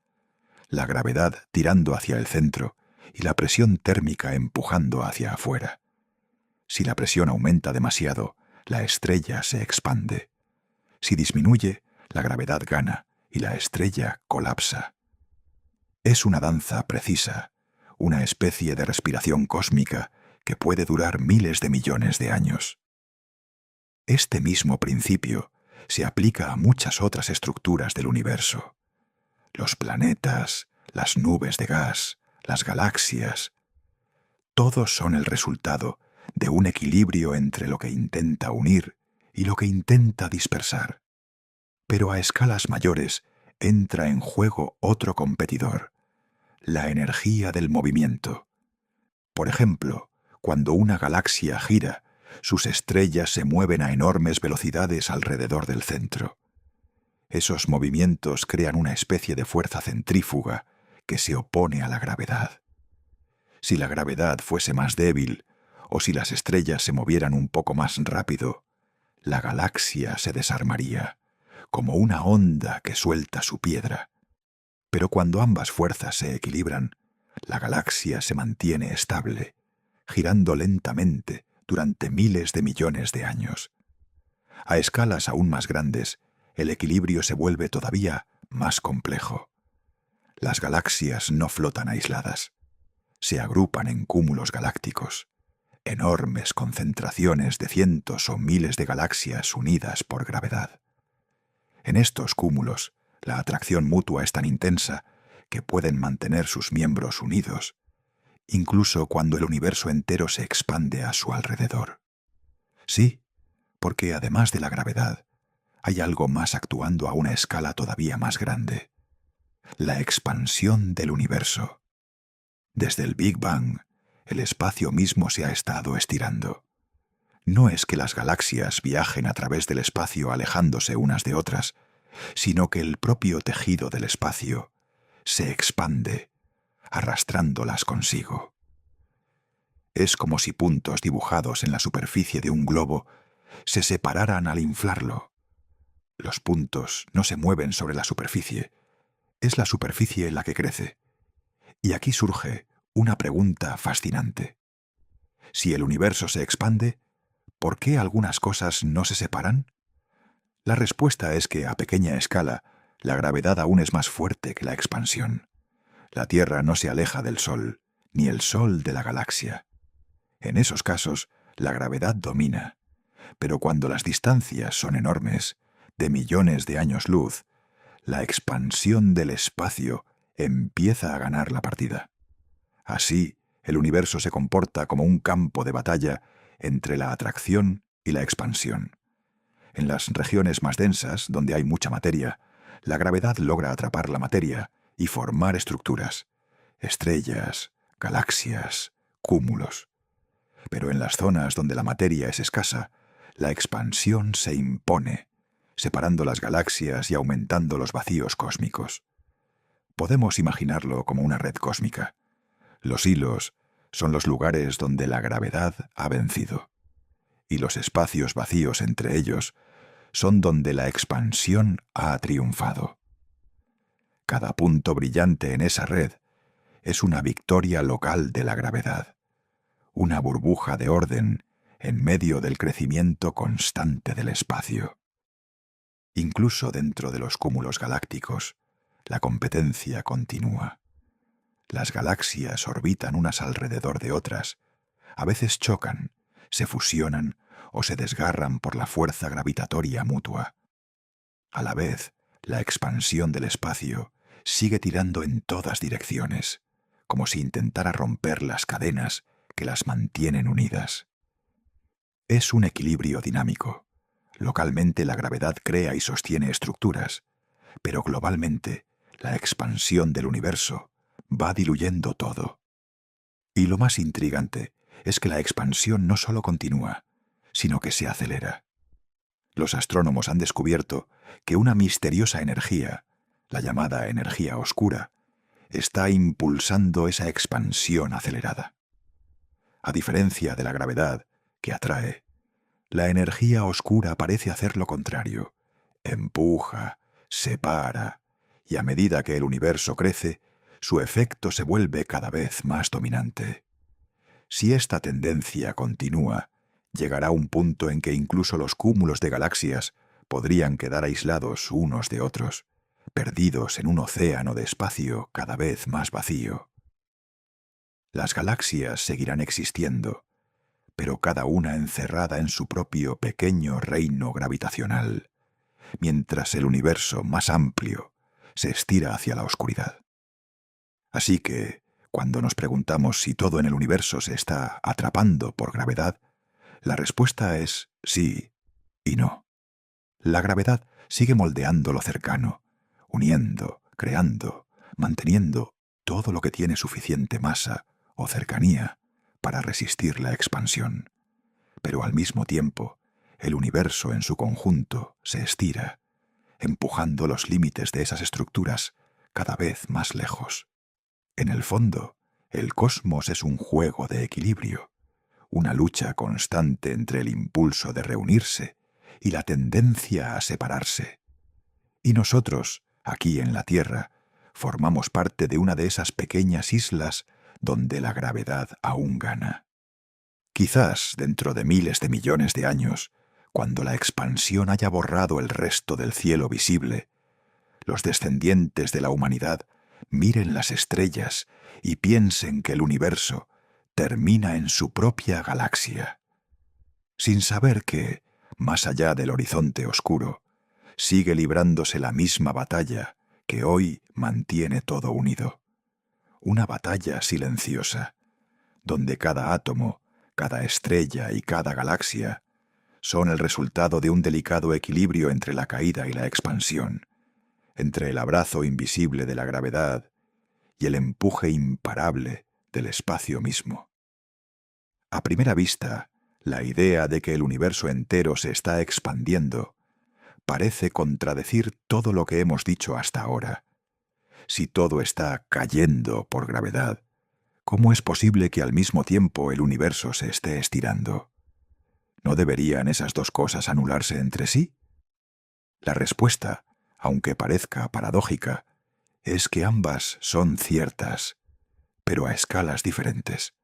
A: la gravedad tirando hacia el centro y la presión térmica empujando hacia afuera. Si la presión aumenta demasiado, la estrella se expande. Si disminuye, la gravedad gana y la estrella colapsa. Es una danza precisa, una especie de respiración cósmica que puede durar miles de millones de años. Este mismo principio se aplica a muchas otras estructuras del universo: los planetas, las nubes de gas, las galaxias. Todos son el resultado de un equilibrio entre lo que intenta unir y lo que intenta dispersar. Pero a escalas mayores entra en juego otro competidor: la energía del movimiento. Por ejemplo, cuando una galaxia gira, sus estrellas se mueven a enormes velocidades alrededor del centro. Esos movimientos crean una especie de fuerza centrífuga que se opone a la gravedad. Si la gravedad fuese más débil, o si las estrellas se movieran un poco más rápido, la galaxia se desarmaría, como una onda que suelta su piedra. Pero cuando ambas fuerzas se equilibran, la galaxia se mantiene estable, girando lentamente durante miles de millones de años. A escalas aún más grandes, el equilibrio se vuelve todavía más complejo. Las galaxias no flotan aisladas. Se agrupan en cúmulos galácticos, enormes concentraciones de cientos o miles de galaxias unidas por gravedad. En estos cúmulos, la atracción mutua es tan intensa que pueden mantener sus miembros unidos, incluso cuando el universo entero se expande a su alrededor. Sí, porque además de la gravedad, hay algo más actuando a una escala todavía más grande: la expansión del universo. Desde el Big Bang, el espacio mismo se ha estado estirando. No es que las galaxias viajen a través del espacio alejándose unas de otras, sino que el propio tejido del espacio se expande, arrastrándolas consigo. Es como si puntos dibujados en la superficie de un globo se separaran al inflarlo. Los puntos no se mueven sobre la superficie, es la superficie la que crece. Y aquí surge una pregunta fascinante. Si el universo se expande, ¿por qué algunas cosas no se separan? La respuesta es que a pequeña escala, la gravedad aún es más fuerte que la expansión. La Tierra no se aleja del Sol, ni el Sol de la galaxia. En esos casos, la gravedad domina. Pero cuando las distancias son enormes, de millones de años luz, la expansión del espacio empieza a ganar la partida. Así, el universo se comporta como un campo de batalla entre la atracción y la expansión. En las regiones más densas, donde hay mucha materia, la gravedad logra atrapar la materia y formar estructuras: estrellas, galaxias, cúmulos. Pero en las zonas donde la materia es escasa, la expansión se impone, separando las galaxias y aumentando los vacíos cósmicos. Podemos imaginarlo como una red cósmica. Los hilos son los lugares donde la gravedad ha vencido. y los espacios vacíos entre ellos son donde la expansión ha triunfado. Cada punto brillante en esa red es una victoria local de la gravedad, una burbuja de orden en medio del crecimiento constante del espacio. Incluso dentro de los cúmulos galácticos, la competencia continúa. Las galaxias orbitan unas alrededor de otras, a veces chocan, se fusionan o se desgarran por la fuerza gravitatoria mutua. A la vez, la expansión del espacio sigue tirando en todas direcciones, como si intentara romper las cadenas que las mantienen unidas. Es un equilibrio dinámico. Localmente la gravedad crea y sostiene estructuras, pero globalmente la expansión del universo va diluyendo todo. Y lo más intrigante es que la expansión no solo continúa, sino que se acelera. Los astrónomos han descubierto que una misteriosa energía, la llamada energía oscura, está impulsando esa expansión acelerada. A diferencia de la gravedad, que atrae, la energía oscura parece hacer lo contrario. Empuja, separa, y a medida que el universo crece, su efecto se vuelve cada vez más dominante. Si esta tendencia continúa, llegará un punto en que incluso los cúmulos de galaxias podrían quedar aislados unos de otros, perdidos en un océano de espacio cada vez más vacío. Las galaxias seguirán existiendo, pero cada una encerrada en su propio pequeño reino gravitacional, mientras el universo más amplio se estira hacia la oscuridad. Así que, cuando nos preguntamos si todo en el universo se está atrapando por gravedad, la respuesta es sí y no. La gravedad sigue moldeando lo cercano, uniendo, creando, manteniendo todo lo que tiene suficiente masa o cercanía para resistir la expansión. Pero al mismo tiempo, el universo en su conjunto se estira, empujando los límites de esas estructuras cada vez más lejos. En el fondo, el cosmos es un juego de equilibrio, una lucha constante entre el impulso de reunirse y la tendencia a separarse. Y nosotros, aquí en la Tierra, formamos parte de una de esas pequeñas islas donde la gravedad aún gana. Quizás dentro de miles de millones de años, cuando la expansión haya borrado el resto del cielo visible, los descendientes de la humanidad miren las estrellas y piensen que el universo termina en su propia galaxia, sin saber que, más allá del horizonte oscuro, sigue librándose la misma batalla que hoy mantiene todo unido. Una batalla silenciosa, donde cada átomo, cada estrella y cada galaxia son el resultado de un delicado equilibrio entre la caída y la expansión, entre el abrazo invisible de la gravedad y el empuje imparable del espacio mismo. A primera vista, la idea de que el universo entero se está expandiendo parece contradecir todo lo que hemos dicho hasta ahora. Si todo está cayendo por gravedad, ¿cómo es posible que al mismo tiempo el universo se esté estirando? ¿No deberían esas dos cosas anularse entre sí? La respuesta, aunque parezca paradójica, es que ambas son ciertas, pero a escalas diferentes.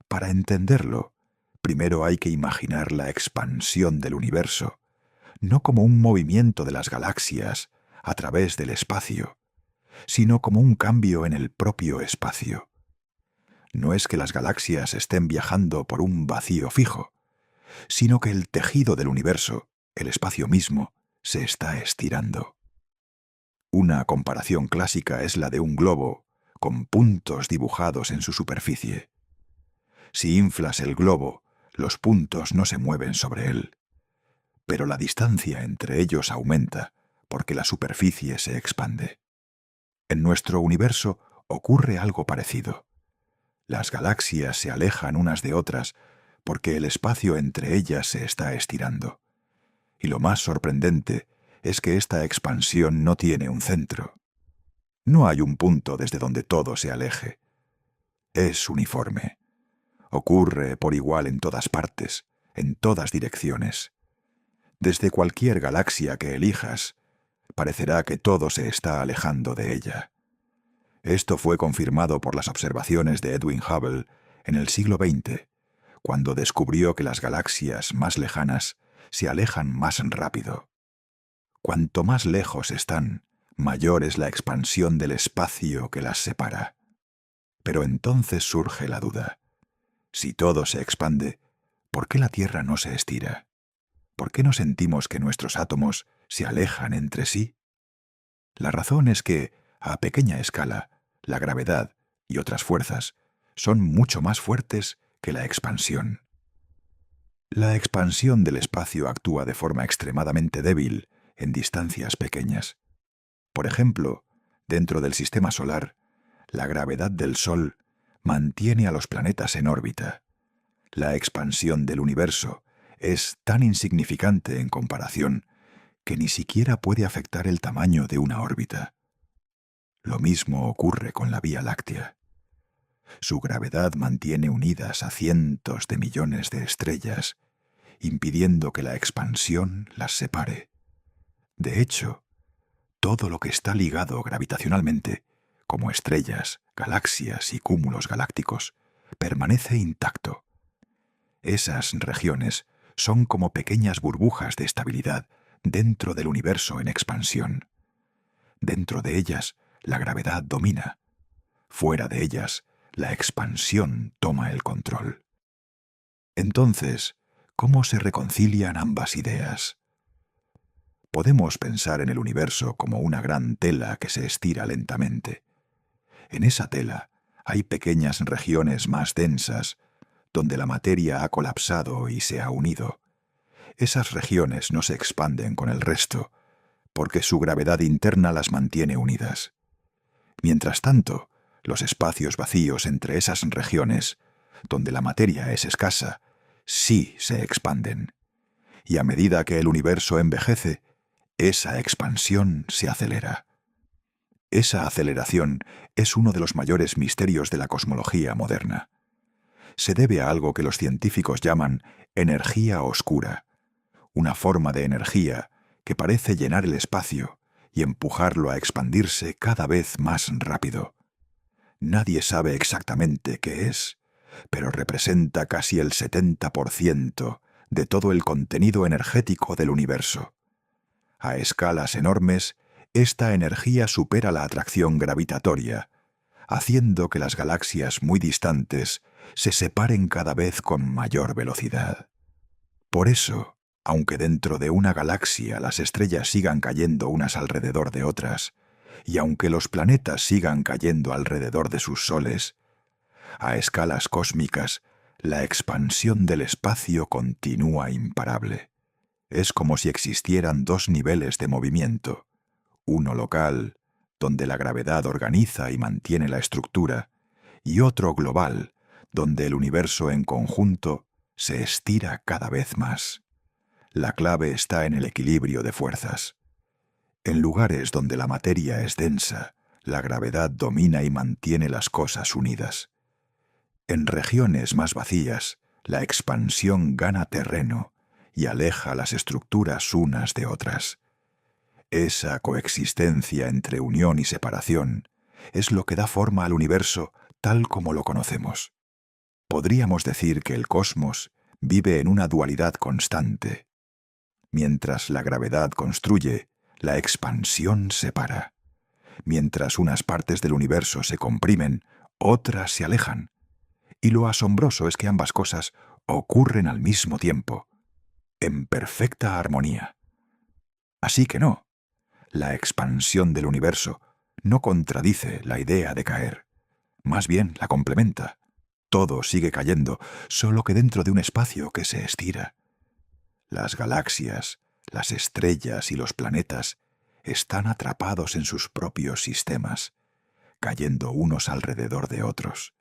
A: Para entenderlo, primero hay que imaginar la expansión del universo, no como un movimiento de las galaxias a través del espacio, sino como un cambio en el propio espacio. No es que las galaxias estén viajando por un vacío fijo, sino que el tejido del universo, el espacio mismo, se está estirando. Una comparación clásica es la de un globo con puntos dibujados en su superficie. Si inflas el globo, los puntos no se mueven sobre él, pero la distancia entre ellos aumenta porque la superficie se expande. En nuestro universo ocurre algo parecido. Las galaxias se alejan unas de otras porque el espacio entre ellas se está estirando. Y lo más sorprendente es que esta expansión no tiene un centro. No hay un punto desde donde todo se aleje. Es uniforme. Ocurre por igual en todas partes, en todas direcciones. Desde cualquier galaxia que elijas, parecerá que todo se está alejando de ella. Esto fue confirmado por las observaciones de Edwin Hubble en el siglo XX, cuando descubrió que las galaxias más lejanas se alejan más rápido. Cuanto más lejos están, mayor es la expansión del espacio que las separa. Pero entonces surge la duda. Si todo se expande, ¿por qué la Tierra no se estira? ¿Por qué no sentimos que nuestros átomos se alejan entre sí? La razón es que, a pequeña escala, la gravedad y otras fuerzas son mucho más fuertes que la expansión. La expansión del espacio actúa de forma extremadamente débil en distancias pequeñas. Por ejemplo, dentro del sistema solar, la gravedad del Sol mantiene a los planetas en órbita. La expansión del universo es tan insignificante en comparación que ni siquiera puede afectar el tamaño de una órbita. Lo mismo ocurre con la Vía Láctea. Su gravedad mantiene unidas a cientos de millones de estrellas, impidiendo que la expansión las separe. De hecho, todo lo que está ligado gravitacionalmente, como estrellas, galaxias y cúmulos galácticos, permanece intacto. Esas regiones son como pequeñas burbujas de estabilidad dentro del universo en expansión. Dentro de ellas, la gravedad domina. Fuera de ellas, la expansión toma el control. Entonces, ¿cómo se reconcilian ambas ideas? Podemos pensar en el universo como una gran tela que se estira lentamente. En esa tela hay pequeñas regiones más densas, donde la materia ha colapsado y se ha unido. Esas regiones no se expanden con el resto, porque su gravedad interna las mantiene unidas. Mientras tanto, los espacios vacíos entre esas regiones, donde la materia es escasa, sí se expanden. Y a medida que el universo envejece, esa expansión se acelera. Esa aceleración es uno de los mayores misterios de la cosmología moderna. Se debe a algo que los científicos llaman energía oscura, una forma de energía que parece llenar el espacio y empujarlo a expandirse cada vez más rápido. Nadie sabe exactamente qué es, pero representa casi el 70% de todo el contenido energético del universo. A escalas enormes, esta energía supera la atracción gravitatoria, haciendo que las galaxias muy distantes se separen cada vez con mayor velocidad. Por eso, aunque dentro de una galaxia las estrellas sigan cayendo unas alrededor de otras, y aunque los planetas sigan cayendo alrededor de sus soles, a escalas cósmicas, la expansión del espacio continúa imparable. Es como si existieran dos niveles de movimiento, uno local, donde la gravedad organiza y mantiene la estructura, y otro global, donde el universo en conjunto se estira cada vez más. La clave está en el equilibrio de fuerzas. En lugares donde la materia es densa, la gravedad domina y mantiene las cosas unidas. En regiones más vacías, la expansión gana terreno y aleja las estructuras unas de otras. Esa coexistencia entre unión y separación es lo que da forma al universo tal como lo conocemos. Podríamos decir que el cosmos vive en una dualidad constante. Mientras la gravedad construye, la expansión separa. Mientras unas partes del universo se comprimen, otras se alejan. Y lo asombroso es que ambas cosas ocurren al mismo tiempo, en perfecta armonía. Así que no, la expansión del universo no contradice la idea de caer, más bien la complementa. Todo sigue cayendo, solo que dentro de un espacio que se estira. Las galaxias, las estrellas y los planetas están atrapados en sus propios sistemas, cayendo unos alrededor de otros,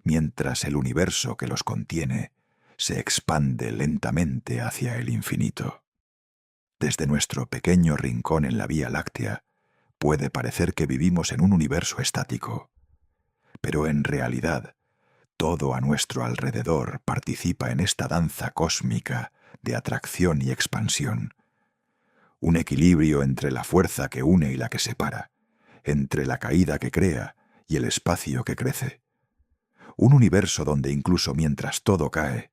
A: mientras el universo que los contiene se expande lentamente hacia el infinito. Desde nuestro pequeño rincón en la Vía Láctea, puede parecer que vivimos en un universo estático, pero en realidad, Todo a nuestro alrededor participa en esta danza cósmica de atracción y expansión. Un equilibrio entre la fuerza que une y la que separa, entre la caída que crea y el espacio que crece. Un universo donde incluso mientras todo cae,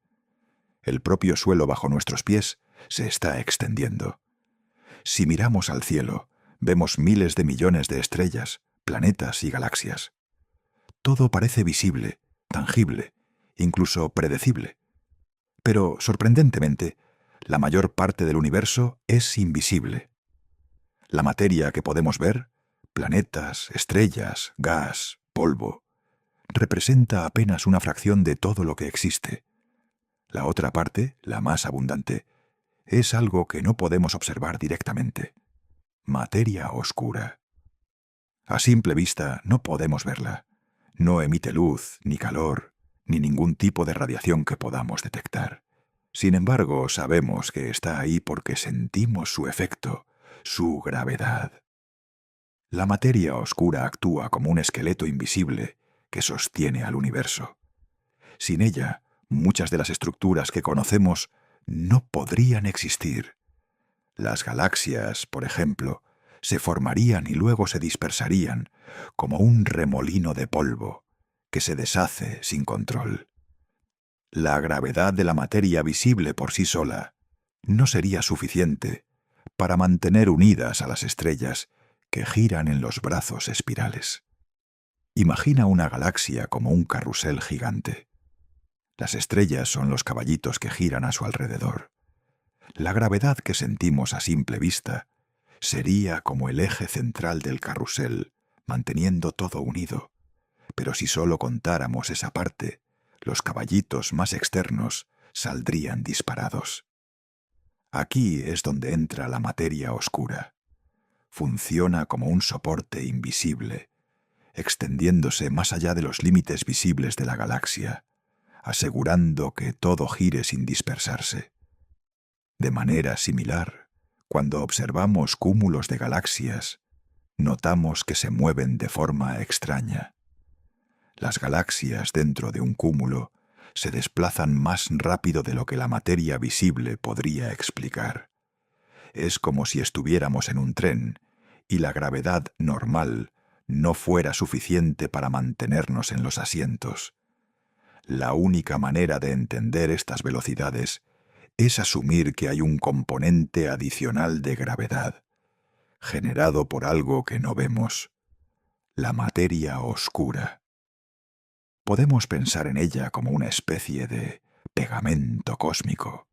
A: el propio suelo bajo nuestros pies se está extendiendo. Si miramos al cielo, vemos miles de millones de estrellas, planetas y galaxias. Todo parece visible, tangible, incluso predecible. Pero, sorprendentemente, la mayor parte del universo es invisible. La materia que podemos ver, planetas, estrellas, gas, polvo, representa apenas una fracción de todo lo que existe. La otra parte, la más abundante, es algo que no podemos observar directamente. Materia oscura. A simple vista no podemos verla. No emite luz, ni calor, ni ningún tipo de radiación que podamos detectar. Sin embargo, sabemos que está ahí porque sentimos su efecto, su gravedad. La materia oscura actúa como un esqueleto invisible que sostiene al universo. Sin ella, muchas de las estructuras que conocemos no podrían existir. Las galaxias, por ejemplo, se formarían y luego se dispersarían como un remolino de polvo que se deshace sin control. La gravedad de la materia visible por sí sola no sería suficiente para mantener unidas a las estrellas que giran en los brazos espirales. Imagina una galaxia como un carrusel gigante. Las estrellas son los caballitos que giran a su alrededor. La gravedad que sentimos a simple vista sería como el eje central del carrusel, manteniendo todo unido. Pero si solo contáramos esa parte, los caballitos más externos saldrían disparados. Aquí es donde entra la materia oscura. Funciona como un soporte invisible, extendiéndose más allá de los límites visibles de la galaxia, asegurando que todo gire sin dispersarse. De manera similar, cuando observamos cúmulos de galaxias, notamos que se mueven de forma extraña. Las galaxias dentro de un cúmulo se desplazan más rápido de lo que la materia visible podría explicar. Es como si estuviéramos en un tren y la gravedad normal no fuera suficiente para mantenernos en los asientos. La única manera de entender estas velocidades es asumir que hay un componente adicional de gravedad, generado por algo que no vemos, la materia oscura. Podemos pensar en ella como una especie de pegamento cósmico.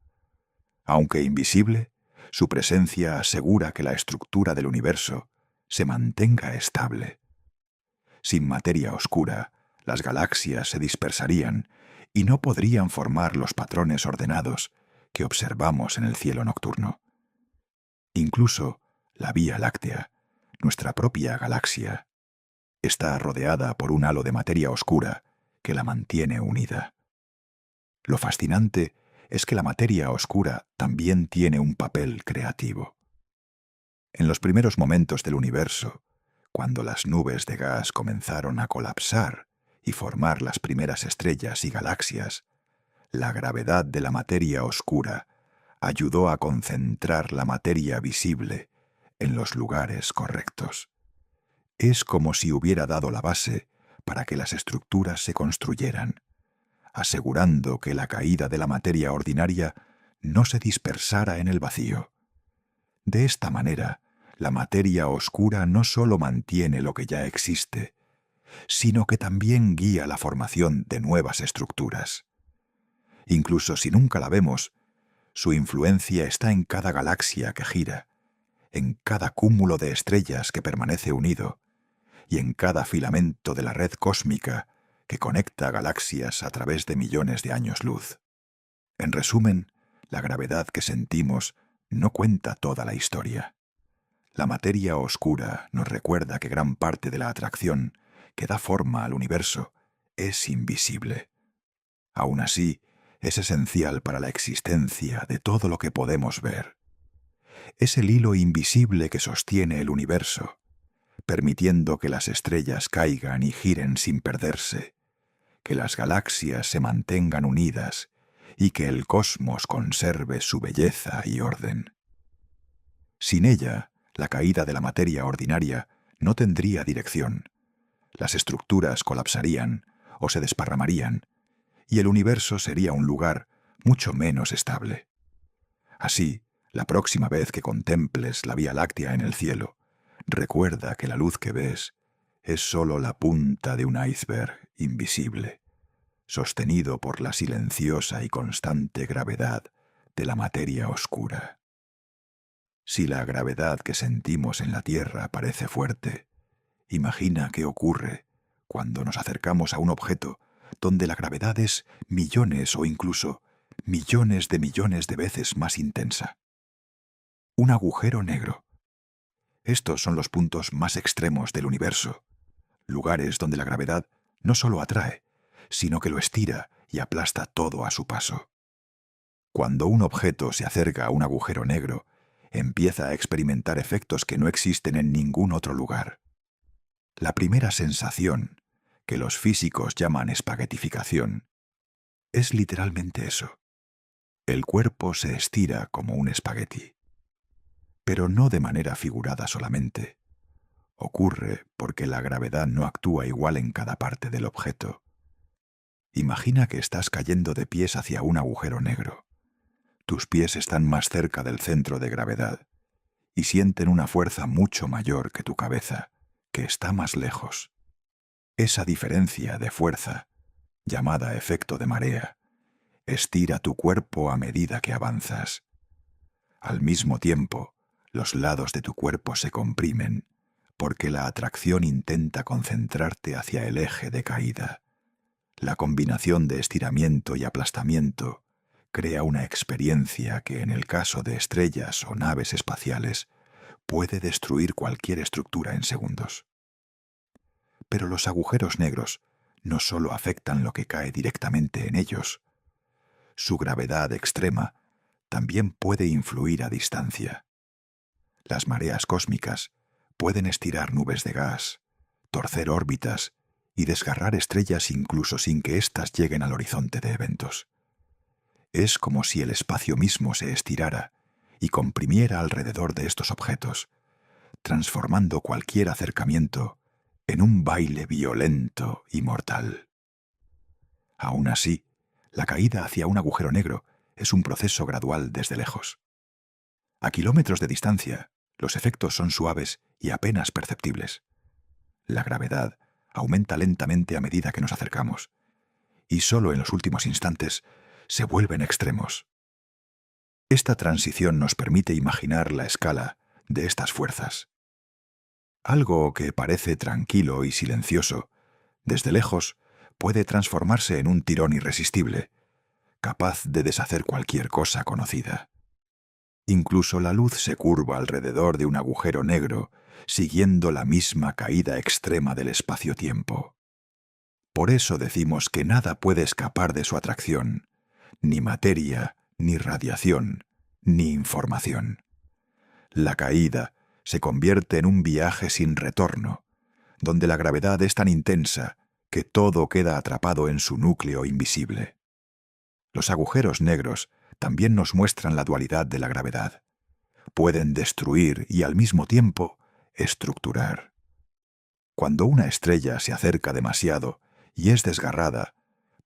A: Aunque invisible, su presencia asegura que la estructura del universo se mantenga estable. Sin materia oscura, las galaxias se dispersarían y no podrían formar los patrones ordenados que observamos en el cielo nocturno. Incluso la Vía Láctea, nuestra propia galaxia, está rodeada por un halo de materia oscura que la mantiene unida. Lo fascinante es que la materia oscura también tiene un papel creativo. En los primeros momentos del universo, cuando las nubes de gas comenzaron a colapsar y formar las primeras estrellas y galaxias, la gravedad de la materia oscura ayudó a concentrar la materia visible en los lugares correctos. Es como si hubiera dado la base para que las estructuras se construyeran, asegurando que la caída de la materia ordinaria no se dispersara en el vacío. De esta manera, la materia oscura no solo mantiene lo que ya existe, sino que también guía la formación de nuevas estructuras. Incluso si nunca la vemos, su influencia está en cada galaxia que gira, en cada cúmulo de estrellas que permanece unido, y en cada filamento de la red cósmica que conecta galaxias a través de millones de años luz. En resumen, la gravedad que sentimos no cuenta toda la historia. La materia oscura nos recuerda que gran parte de la atracción que da forma al universo es invisible. Aún así, es esencial para la existencia de todo lo que podemos ver. Es el hilo invisible que sostiene el universo, permitiendo que las estrellas caigan y giren sin perderse, que las galaxias se mantengan unidas y que el cosmos conserve su belleza y orden. Sin ella, la caída de la materia ordinaria no tendría dirección. Las estructuras colapsarían o se desparramarían, y el universo sería un lugar mucho menos estable. Así, la próxima vez que contemples la Vía Láctea en el cielo, recuerda que la luz que ves es sólo la punta de un iceberg invisible, sostenido por la silenciosa y constante gravedad de la materia oscura. Si la gravedad que sentimos en la Tierra parece fuerte, imagina qué ocurre cuando nos acercamos a un objeto donde la gravedad es millones o incluso millones de veces más intensa. Un agujero negro. Estos son los puntos más extremos del universo, lugares donde la gravedad no solo atrae, sino que lo estira y aplasta todo a su paso. Cuando un objeto se acerca a un agujero negro, empieza a experimentar efectos que no existen en ningún otro lugar. La primera sensación, que los físicos llaman espaguetificación, es literalmente eso. El cuerpo se estira como un espagueti. Pero no de manera figurada solamente. Ocurre porque la gravedad no actúa igual en cada parte del objeto. Imagina que estás cayendo de pies hacia un agujero negro. Tus pies están más cerca del centro de gravedad y sienten una fuerza mucho mayor que tu cabeza, que está más lejos. Esa diferencia de fuerza, llamada efecto de marea, estira tu cuerpo a medida que avanzas. Al mismo tiempo, los lados de tu cuerpo se comprimen, porque la atracción intenta concentrarte hacia el eje de caída. La combinación de estiramiento y aplastamiento crea una experiencia que, en el caso de estrellas o naves espaciales, puede destruir cualquier estructura en segundos. Pero los agujeros negros no solo afectan lo que cae directamente en ellos. Su gravedad extrema también puede influir a distancia. Las mareas cósmicas pueden estirar nubes de gas, torcer órbitas y desgarrar estrellas incluso sin que éstas lleguen al horizonte de eventos. Es como si el espacio mismo se estirara y comprimiera alrededor de estos objetos, transformando cualquier acercamiento en un baile violento y mortal. Aún así, la caída hacia un agujero negro es un proceso gradual desde lejos. A kilómetros de distancia, los efectos son suaves y apenas perceptibles. La gravedad aumenta lentamente a medida que nos acercamos, y solo en los últimos instantes se vuelven extremos. Esta transición nos permite imaginar la escala de estas fuerzas. Algo que parece tranquilo y silencioso, desde lejos, puede transformarse en un tirón irresistible, capaz de deshacer cualquier cosa conocida. Incluso la luz se curva alrededor de un agujero negro, siguiendo la misma caída extrema del espacio-tiempo. Por eso decimos que nada puede escapar de su atracción, ni materia, ni radiación, ni información. La caída se convierte en un viaje sin retorno, donde la gravedad es tan intensa que todo queda atrapado en su núcleo invisible. Los agujeros negros también nos muestran la dualidad de la gravedad. Pueden destruir y al mismo tiempo estructurar. Cuando una estrella se acerca demasiado y es desgarrada,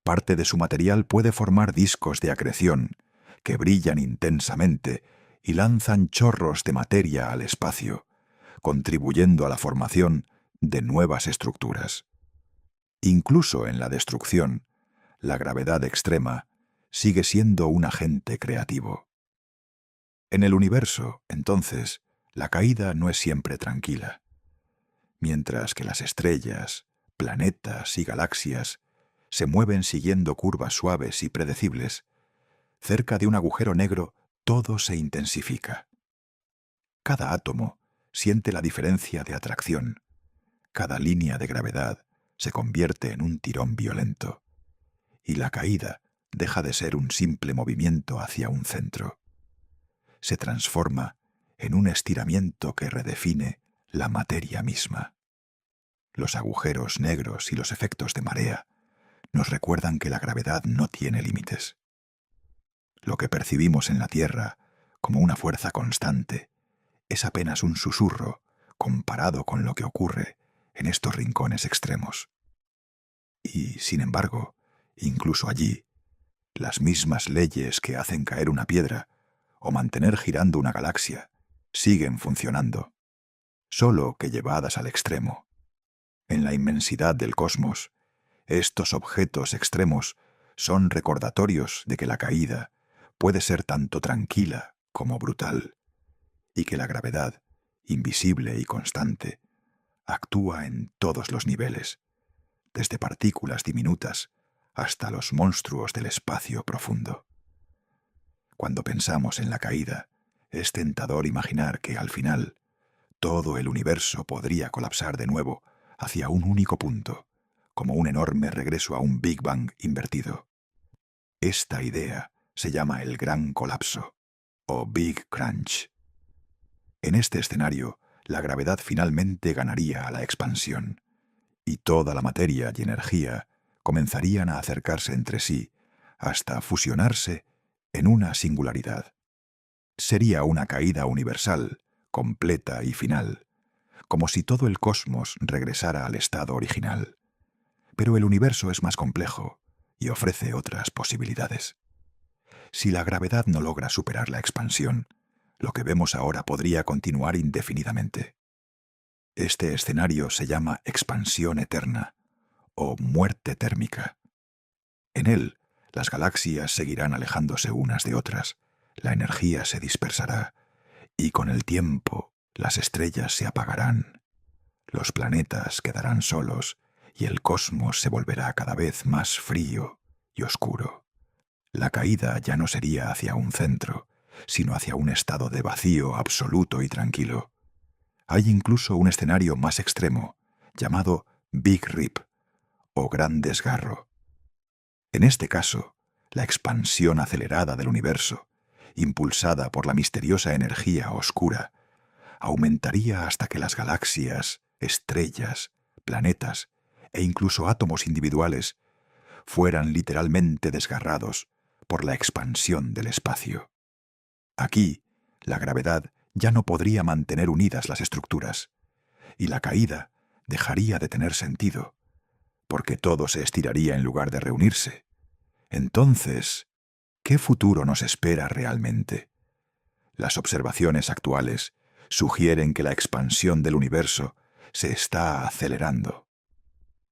A: parte de su material puede formar discos de acreción que brillan intensamente y lanzan chorros de materia al espacio, contribuyendo a la formación de nuevas estructuras. Incluso en la destrucción, la gravedad extrema sigue siendo un agente creativo. En el universo, entonces, la caída no es siempre tranquila. Mientras que las estrellas, planetas y galaxias se mueven siguiendo curvas suaves y predecibles, cerca de un agujero negro todo se intensifica. Cada átomo siente la diferencia de atracción. Cada línea de gravedad se convierte en un tirón violento. Y la caída deja de ser un simple movimiento hacia un centro. Se transforma en un estiramiento que redefine la materia misma. Los agujeros negros y los efectos de marea nos recuerdan que la gravedad no tiene límites. Lo que percibimos en la Tierra como una fuerza constante es apenas un susurro comparado con lo que ocurre en estos rincones extremos. Y, sin embargo, incluso allí, las mismas leyes que hacen caer una piedra o mantener girando una galaxia siguen funcionando, solo que llevadas al extremo. En la inmensidad del cosmos, estos objetos extremos son recordatorios de que la caída puede ser tanto tranquila como brutal, y que la gravedad, invisible y constante, actúa en todos los niveles, desde partículas diminutas hasta los monstruos del espacio profundo. Cuando pensamos en la caída, es tentador imaginar que, al final, todo el universo podría colapsar de nuevo hacia un único punto, como un enorme regreso a un Big Bang invertido. Esta idea se llama el Gran Colapso, o Big Crunch. En este escenario, la gravedad finalmente ganaría a la expansión, y toda la materia y energía comenzarían a acercarse entre sí hasta fusionarse en una singularidad. Sería una caída universal, completa y final, como si todo el cosmos regresara al estado original. Pero el universo es más complejo y ofrece otras posibilidades. Si la gravedad no logra superar la expansión, lo que vemos ahora podría continuar indefinidamente. Este escenario se llama expansión eterna o muerte térmica. En él, las galaxias seguirán alejándose unas de otras, la energía se dispersará y con el tiempo las estrellas se apagarán, los planetas quedarán solos y el cosmos se volverá cada vez más frío y oscuro. La caída ya no sería hacia un centro, sino hacia un estado de vacío absoluto y tranquilo. Hay incluso un escenario más extremo, llamado Big Rip, o Gran Desgarro. En este caso, la expansión acelerada del universo, impulsada por la misteriosa energía oscura, aumentaría hasta que las galaxias, estrellas, planetas e incluso átomos individuales fueran literalmente desgarrados por la expansión del espacio. Aquí, la gravedad ya no podría mantener unidas las estructuras, y la caída dejaría de tener sentido, porque todo se estiraría en lugar de reunirse. Entonces, ¿qué futuro nos espera realmente? Las observaciones actuales sugieren que la expansión del universo se está acelerando.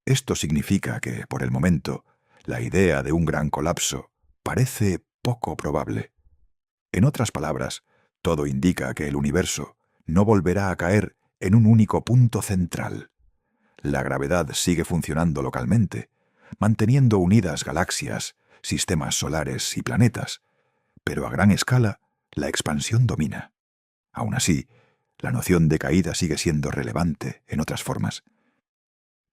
A: Esto significa que, por el momento, la idea de un gran colapso parece poco probable. En otras palabras, todo indica que el universo no volverá a caer en un único punto central. La gravedad sigue funcionando localmente, manteniendo unidas galaxias, sistemas solares y planetas, pero a gran escala la expansión domina. Aún así, la noción de caída sigue siendo relevante en otras formas.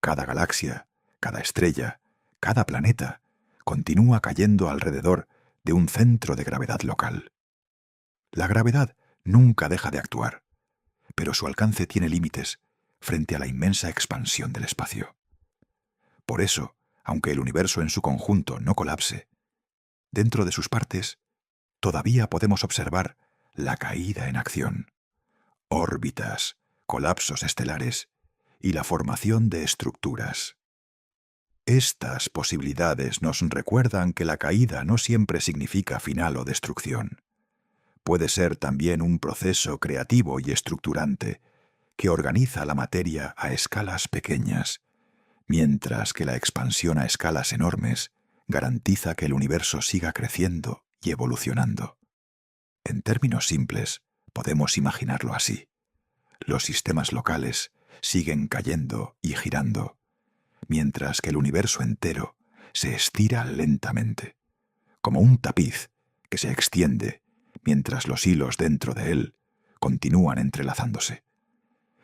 A: Cada galaxia, cada estrella, cada planeta continúa cayendo alrededor de un centro de gravedad local. La gravedad nunca deja de actuar, pero su alcance tiene límites frente a la inmensa expansión del espacio. Por eso, aunque el universo en su conjunto no colapse, dentro de sus partes todavía podemos observar la caída en acción, órbitas, colapsos estelares y la formación de estructuras. Estas posibilidades nos recuerdan que la caída no siempre significa final o destrucción. Puede ser también un proceso creativo y estructurante que organiza la materia a escalas pequeñas, mientras que la expansión a escalas enormes garantiza que el universo siga creciendo y evolucionando. En términos simples, podemos imaginarlo así. Los sistemas locales siguen cayendo y girando, mientras que el universo entero se estira lentamente, como un tapiz que se extiende mientras los hilos dentro de él continúan entrelazándose.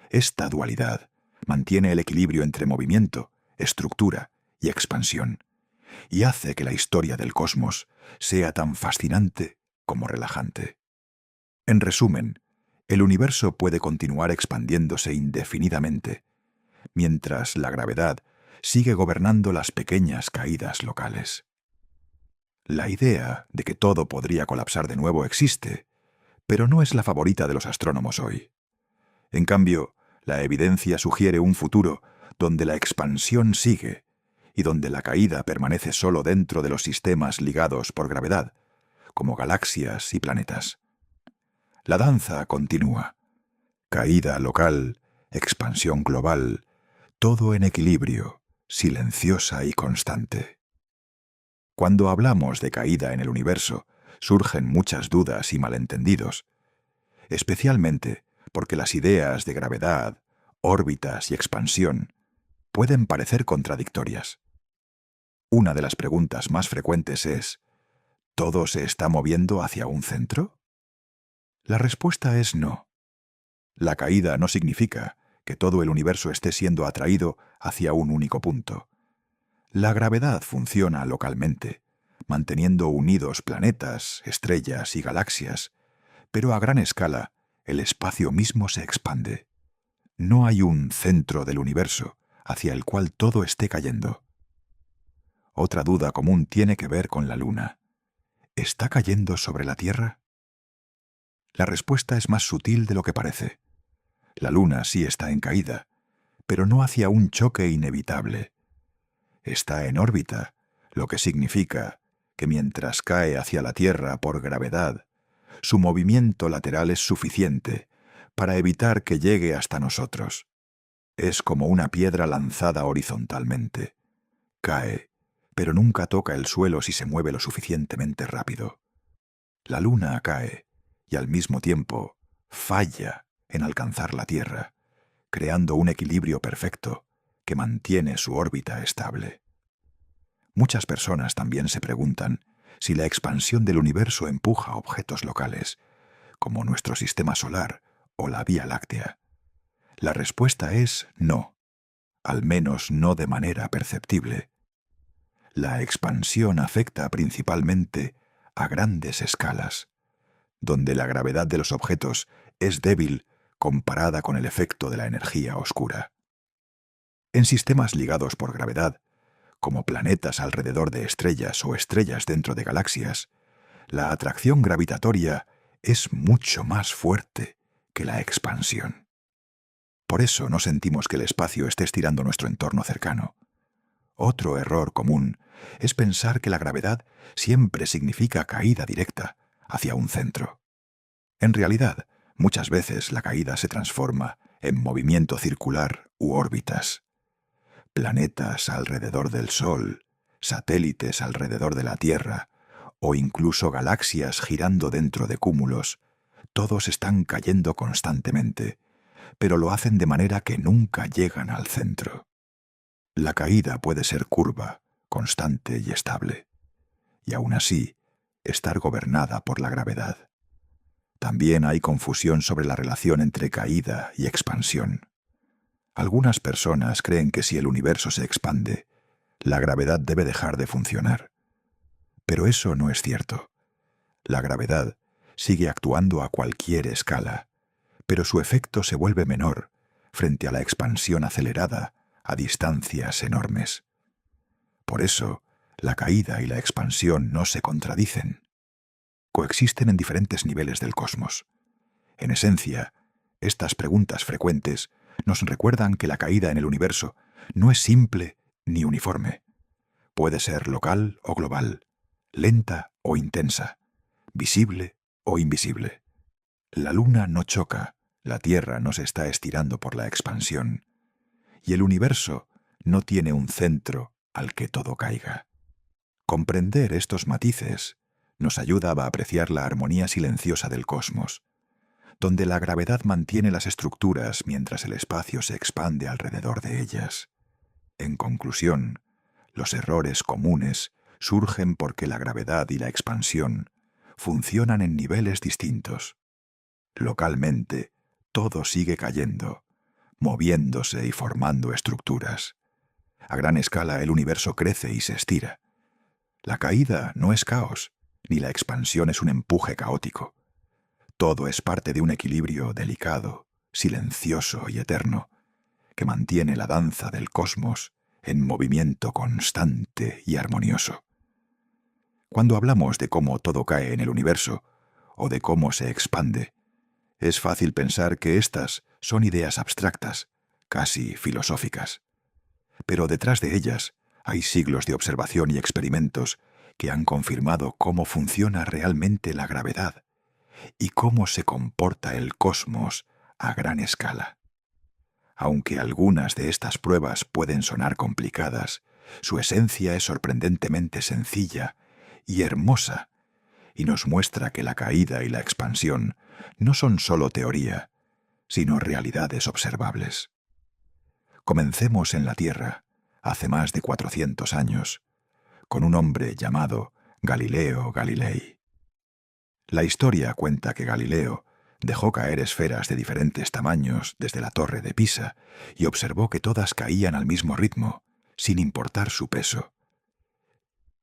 A: Esta dualidad mantiene el equilibrio entre movimiento, estructura y expansión, y hace que la historia del cosmos sea tan fascinante como relajante. En resumen, el universo puede continuar expandiéndose indefinidamente, mientras la gravedad sigue gobernando las pequeñas caídas locales. La idea de que todo podría colapsar de nuevo existe, pero no es la favorita de los astrónomos hoy. En cambio, la evidencia sugiere un futuro donde la expansión sigue y donde la caída permanece solo dentro de los sistemas ligados por gravedad, como galaxias y planetas. La danza continúa. Caída local, expansión global, todo en equilibrio, silenciosa y constante. Cuando hablamos de caída en el universo, surgen muchas dudas y malentendidos, especialmente porque las ideas de gravedad, órbitas y expansión pueden parecer contradictorias. Una de las preguntas más frecuentes es: ¿todo se está moviendo hacia un centro? La respuesta es no. La caída no significa que todo el universo esté siendo atraído hacia un único punto. La gravedad funciona localmente, manteniendo unidos planetas, estrellas y galaxias, pero a gran escala el espacio mismo se expande. No hay un centro del universo hacia el cual todo esté cayendo. Otra duda común tiene que ver con la Luna. ¿Está cayendo sobre la Tierra? La respuesta es más sutil de lo que parece. La Luna sí está en caída, pero no hacia un choque inevitable. Está en órbita, lo que significa que mientras cae hacia la Tierra por gravedad, su movimiento lateral es suficiente para evitar que llegue hasta nosotros. Es como una piedra lanzada horizontalmente. Cae, pero nunca toca el suelo si se mueve lo suficientemente rápido. La Luna cae y al mismo tiempo falla en alcanzar la Tierra, creando un equilibrio perfecto que mantiene su órbita estable. Muchas personas también se preguntan si la expansión del universo empuja objetos locales, como nuestro sistema solar o la Vía Láctea. La respuesta es no, al menos no de manera perceptible. La expansión afecta principalmente a grandes escalas, donde la gravedad de los objetos es débil comparada con el efecto de la energía oscura. En sistemas ligados por gravedad, como planetas alrededor de estrellas o estrellas dentro de galaxias, la atracción gravitatoria es mucho más fuerte que la expansión. Por eso no sentimos que el espacio esté estirando nuestro entorno cercano. Otro error común es pensar que la gravedad siempre significa caída directa hacia un centro. En realidad, muchas veces la caída se transforma en movimiento circular u órbitas. Planetas alrededor del Sol, satélites alrededor de la Tierra, o incluso galaxias girando dentro de cúmulos, todos están cayendo constantemente, pero lo hacen de manera que nunca llegan al centro. La caída puede ser curva, constante y estable, y aún así estar gobernada por la gravedad. También hay confusión sobre la relación entre caída y expansión. Algunas personas creen que si el universo se expande, la gravedad debe dejar de funcionar. Pero eso no es cierto. La gravedad sigue actuando a cualquier escala, pero su efecto se vuelve menor frente a la expansión acelerada a distancias enormes. Por eso, la caída y la expansión no se contradicen. Coexisten en diferentes niveles del cosmos. En esencia, estas preguntas frecuentes nos recuerdan que la caída en el universo no es simple ni uniforme. Puede ser local o global, lenta o intensa, visible o invisible. La Luna no choca, la Tierra no se está estirando por la expansión, y el universo no tiene un centro al que todo caiga. Comprender estos matices nos ayuda a apreciar la armonía silenciosa del cosmos, donde la gravedad mantiene las estructuras mientras el espacio se expande alrededor de ellas. En conclusión, los errores comunes surgen porque la gravedad y la expansión funcionan en niveles distintos. Localmente, todo sigue cayendo, moviéndose y formando estructuras. A gran escala el universo crece y se estira. La caída no es caos, ni la expansión es un empuje caótico. Todo es parte de un equilibrio delicado, silencioso y eterno, que mantiene la danza del cosmos en movimiento constante y armonioso. Cuando hablamos de cómo todo cae en el universo, o de cómo se expande, es fácil pensar que estas son ideas abstractas, casi filosóficas. Pero detrás de ellas hay siglos de observación y experimentos que han confirmado cómo funciona realmente la gravedad y cómo se comporta el cosmos a gran escala. Aunque algunas de estas pruebas pueden sonar complicadas, su esencia es sorprendentemente sencilla y hermosa, y nos muestra que la caída y la expansión no son solo teoría, sino realidades observables. Comencemos en la Tierra, hace más de 400 años, con un hombre llamado Galileo Galilei. La historia cuenta que Galileo dejó caer esferas de diferentes tamaños desde la torre de Pisa y observó que todas caían al mismo ritmo, sin importar su peso.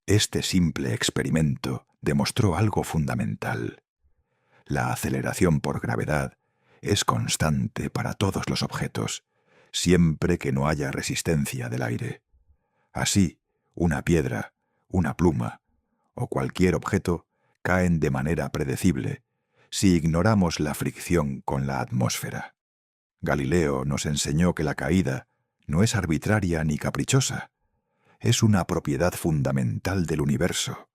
A: Este simple experimento demostró algo fundamental. La aceleración por gravedad es constante para todos los objetos, siempre que no haya resistencia del aire. Así, una piedra, una pluma o cualquier objeto caen de manera predecible si ignoramos la fricción con la atmósfera. Galileo nos enseñó que la caída no es arbitraria ni caprichosa, es una propiedad fundamental del universo,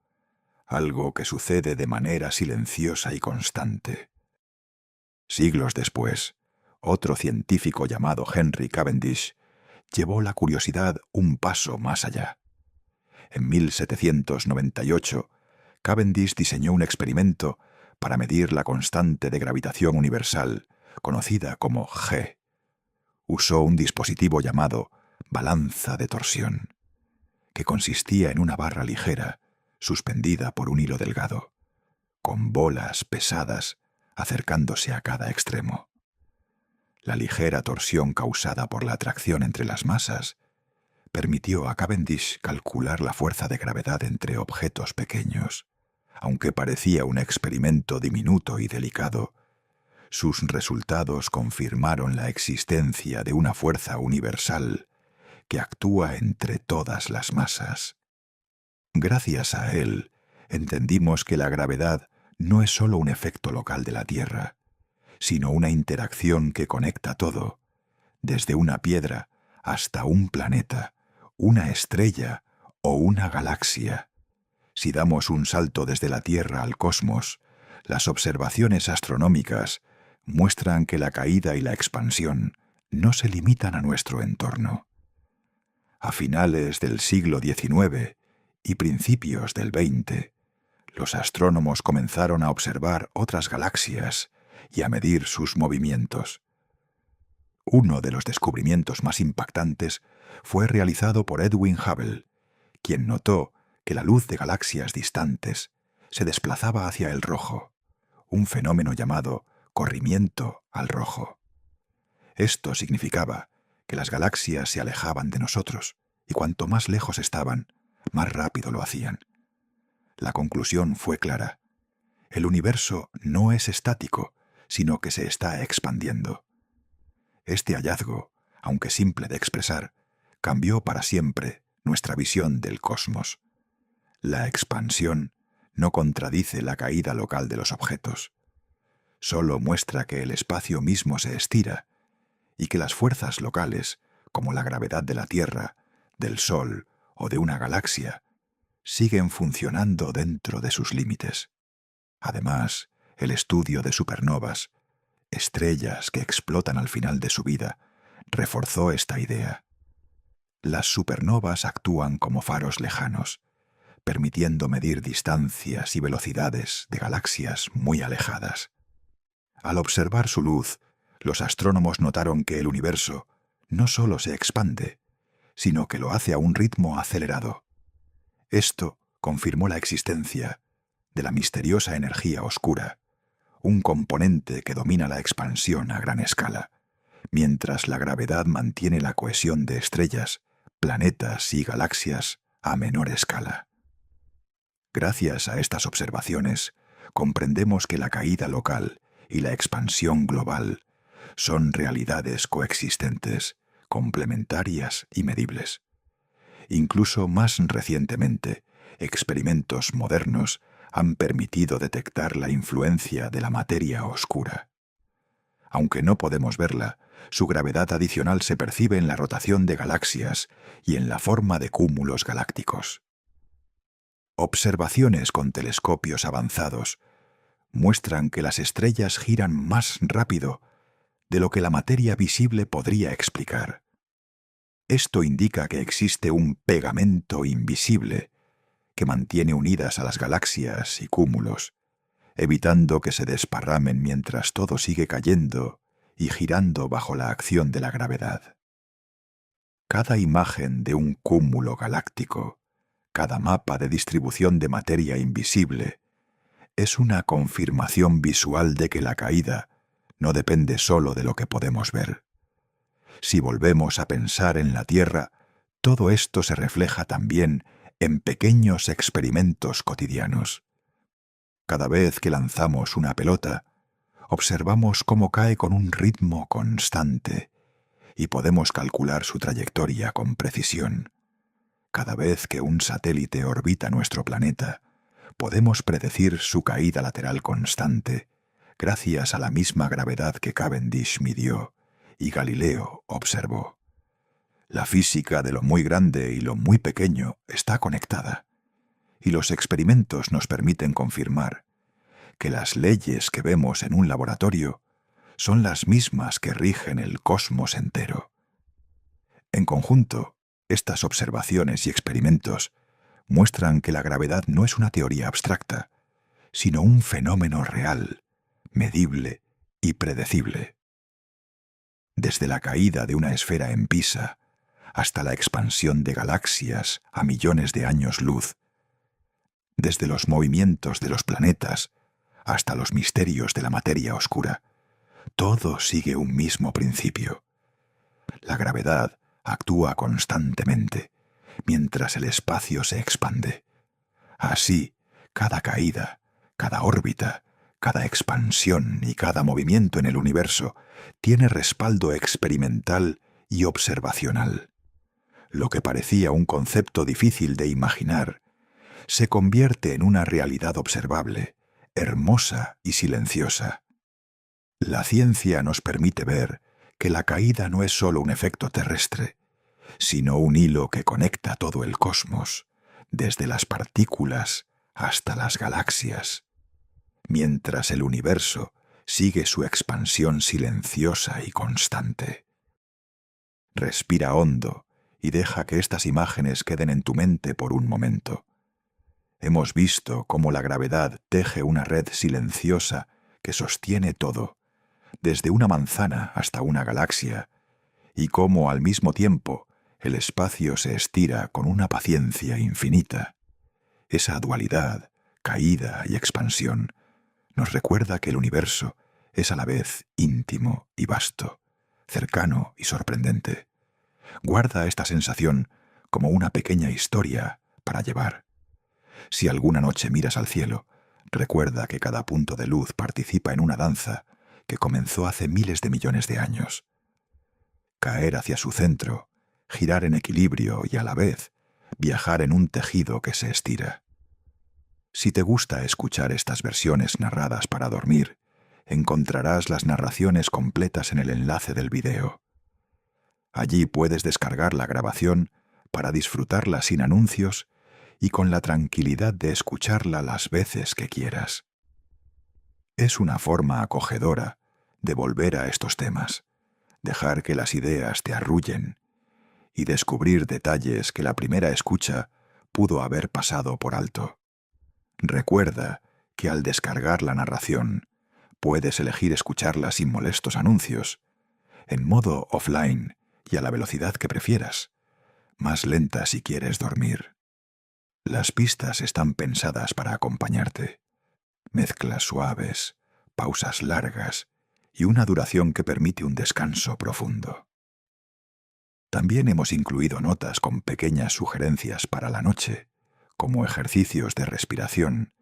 A: algo que sucede de manera silenciosa y constante. Siglos después, otro científico llamado Henry Cavendish llevó la curiosidad un paso más allá. En 1798, Cavendish diseñó un experimento para medir la constante de gravitación universal, conocida como G. Usó un dispositivo llamado balanza de torsión, que consistía en una barra ligera, suspendida por un hilo delgado, con bolas pesadas acercándose a cada extremo. La ligera torsión causada por la atracción entre las masas permitió a Cavendish calcular la fuerza de gravedad entre objetos pequeños. Aunque parecía un experimento diminuto y delicado, sus resultados confirmaron la existencia de una fuerza universal que actúa entre todas las masas. Gracias a él, entendimos que la gravedad no es solo un efecto local de la Tierra, sino una interacción que conecta todo, desde una piedra hasta un planeta, una estrella o una galaxia. Si damos un salto desde la Tierra al cosmos, las observaciones astronómicas muestran que la caída y la expansión no se limitan a nuestro entorno. A finales del siglo XIX y principios del XX, los astrónomos comenzaron a observar otras galaxias y a medir sus movimientos. Uno de los descubrimientos más impactantes fue realizado por Edwin Hubble, quien notó que la luz de galaxias distantes se desplazaba hacia el rojo, un fenómeno llamado corrimiento al rojo. Esto significaba que las galaxias se alejaban de nosotros, y cuanto más lejos estaban, más rápido lo hacían. La conclusión fue clara. El universo no es estático, sino que se está expandiendo. Este hallazgo, aunque simple de expresar, cambió para siempre nuestra visión del cosmos. La expansión no contradice la caída local de los objetos. Solo muestra que el espacio mismo se estira y que las fuerzas locales, como la gravedad de la Tierra, del Sol o de una galaxia, siguen funcionando dentro de sus límites. Además, el estudio de supernovas, estrellas que explotan al final de su vida, reforzó esta idea. Las supernovas actúan como faros lejanos, permitiendo medir distancias y velocidades de galaxias muy alejadas. Al observar su luz, los astrónomos notaron que el universo no solo se expande, sino que lo hace a un ritmo acelerado. Esto confirmó la existencia de la misteriosa energía oscura, un componente que domina la expansión a gran escala, mientras la gravedad mantiene la cohesión de estrellas, planetas y galaxias a menor escala. Gracias a estas observaciones, comprendemos que la caída local y la expansión global son realidades coexistentes, complementarias y medibles. Incluso más recientemente, experimentos modernos han permitido detectar la influencia de la materia oscura. Aunque no podemos verla, su gravedad adicional se percibe en la rotación de galaxias y en la forma de cúmulos galácticos. Observaciones con telescopios avanzados muestran que las estrellas giran más rápido de lo que la materia visible podría explicar. Esto indica que existe un pegamento invisible que mantiene unidas a las galaxias y cúmulos, evitando que se desparramen mientras todo sigue cayendo y girando bajo la acción de la gravedad. Cada imagen de un cúmulo galáctico, cada mapa de distribución de materia invisible, es una confirmación visual de que la caída no depende solo de lo que podemos ver. Si volvemos a pensar en la Tierra, todo esto se refleja también en pequeños experimentos cotidianos. Cada vez que lanzamos una pelota, observamos cómo cae con un ritmo constante y podemos calcular su trayectoria con precisión. Cada vez que un satélite orbita nuestro planeta, podemos predecir su caída lateral constante, gracias a la misma gravedad que Cavendish midió y Galileo observó. La física de lo muy grande y lo muy pequeño está conectada, y los experimentos nos permiten confirmar que las leyes que vemos en un laboratorio son las mismas que rigen el cosmos entero. En conjunto, estas observaciones y experimentos muestran que la gravedad no es una teoría abstracta, sino un fenómeno real, medible y predecible. Desde la caída de una esfera en Pisa hasta la expansión de galaxias a millones de años luz, desde los movimientos de los planetas hasta los misterios de la materia oscura, todo sigue un mismo principio. La gravedad actúa constantemente mientras el espacio se expande. Así, cada caída, cada órbita, cada expansión y cada movimiento en el universo tiene respaldo experimental y observacional. Lo que parecía un concepto difícil de imaginar se convierte en una realidad observable, hermosa y silenciosa. La ciencia nos permite ver que la caída no es solo un efecto terrestre, sino un hilo que conecta todo el cosmos, desde las partículas hasta las galaxias, mientras el universo sigue su expansión silenciosa y constante. Respira hondo y deja que estas imágenes queden en tu mente por un momento. Hemos visto cómo la gravedad teje una red silenciosa que sostiene todo, desde una manzana hasta una galaxia, y cómo al mismo tiempo el espacio se estira con una paciencia infinita. Esa dualidad, caída y expansión, nos recuerda que el universo es a la vez íntimo y vasto, cercano y sorprendente. Guarda esta sensación como una pequeña historia para llevar. Si alguna noche miras al cielo, recuerda que cada punto de luz participa en una danza que comenzó hace miles de millones de años. Caer hacia su centro, girar en equilibrio y a la vez viajar en un tejido que se estira. Si te gusta escuchar estas versiones narradas para dormir, encontrarás las narraciones completas en el enlace del video. Allí puedes descargar la grabación para disfrutarla sin anuncios y con la tranquilidad de escucharla las veces que quieras. Es una forma acogedora de volver a estos temas, dejar que las ideas te arrullen y descubrir detalles que la primera escucha pudo haber pasado por alto. Recuerda que al descargar la narración, puedes elegir escucharla sin molestos anuncios, en modo offline y a la velocidad que prefieras, más lenta si quieres dormir. Las pistas están pensadas para acompañarte. Mezclas suaves, pausas largas y una duración que permite un descanso profundo. También hemos incluido notas con pequeñas sugerencias para la noche, como ejercicios de respiración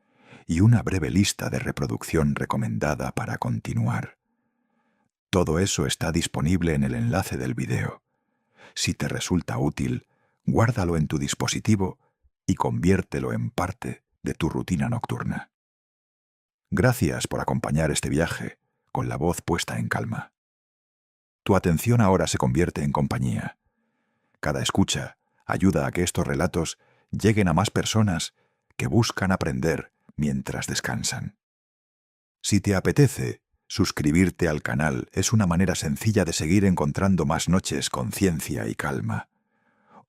A: y una breve lista de reproducción recomendada para continuar. Todo eso está disponible en el enlace del video. Si te resulta útil, guárdalo en tu dispositivo y conviértelo en parte de tu rutina nocturna. Gracias por acompañar este viaje con la voz puesta en calma. Tu atención ahora se convierte en compañía. Cada escucha ayuda a que estos relatos lleguen a más personas que buscan aprender mientras descansan. Si te apetece, suscribirte al canal es una manera sencilla de seguir encontrando más noches con ciencia y calma.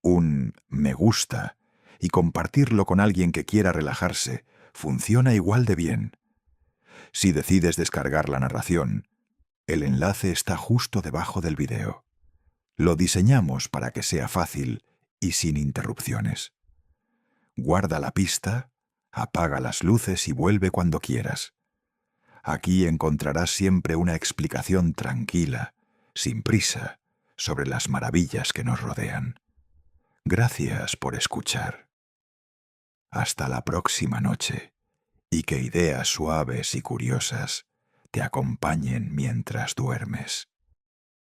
A: Un me gusta y compartirlo con alguien que quiera relajarse funciona igual de bien. Si decides descargar la narración, el enlace está justo debajo del video. Lo diseñamos para que sea fácil y sin interrupciones. Guarda la pista, apaga las luces y vuelve cuando quieras. Aquí encontrarás siempre una explicación tranquila, sin prisa, sobre las maravillas que nos rodean. Gracias por escuchar. Hasta la próxima noche, y que ideas suaves y curiosas te acompañen mientras duermes.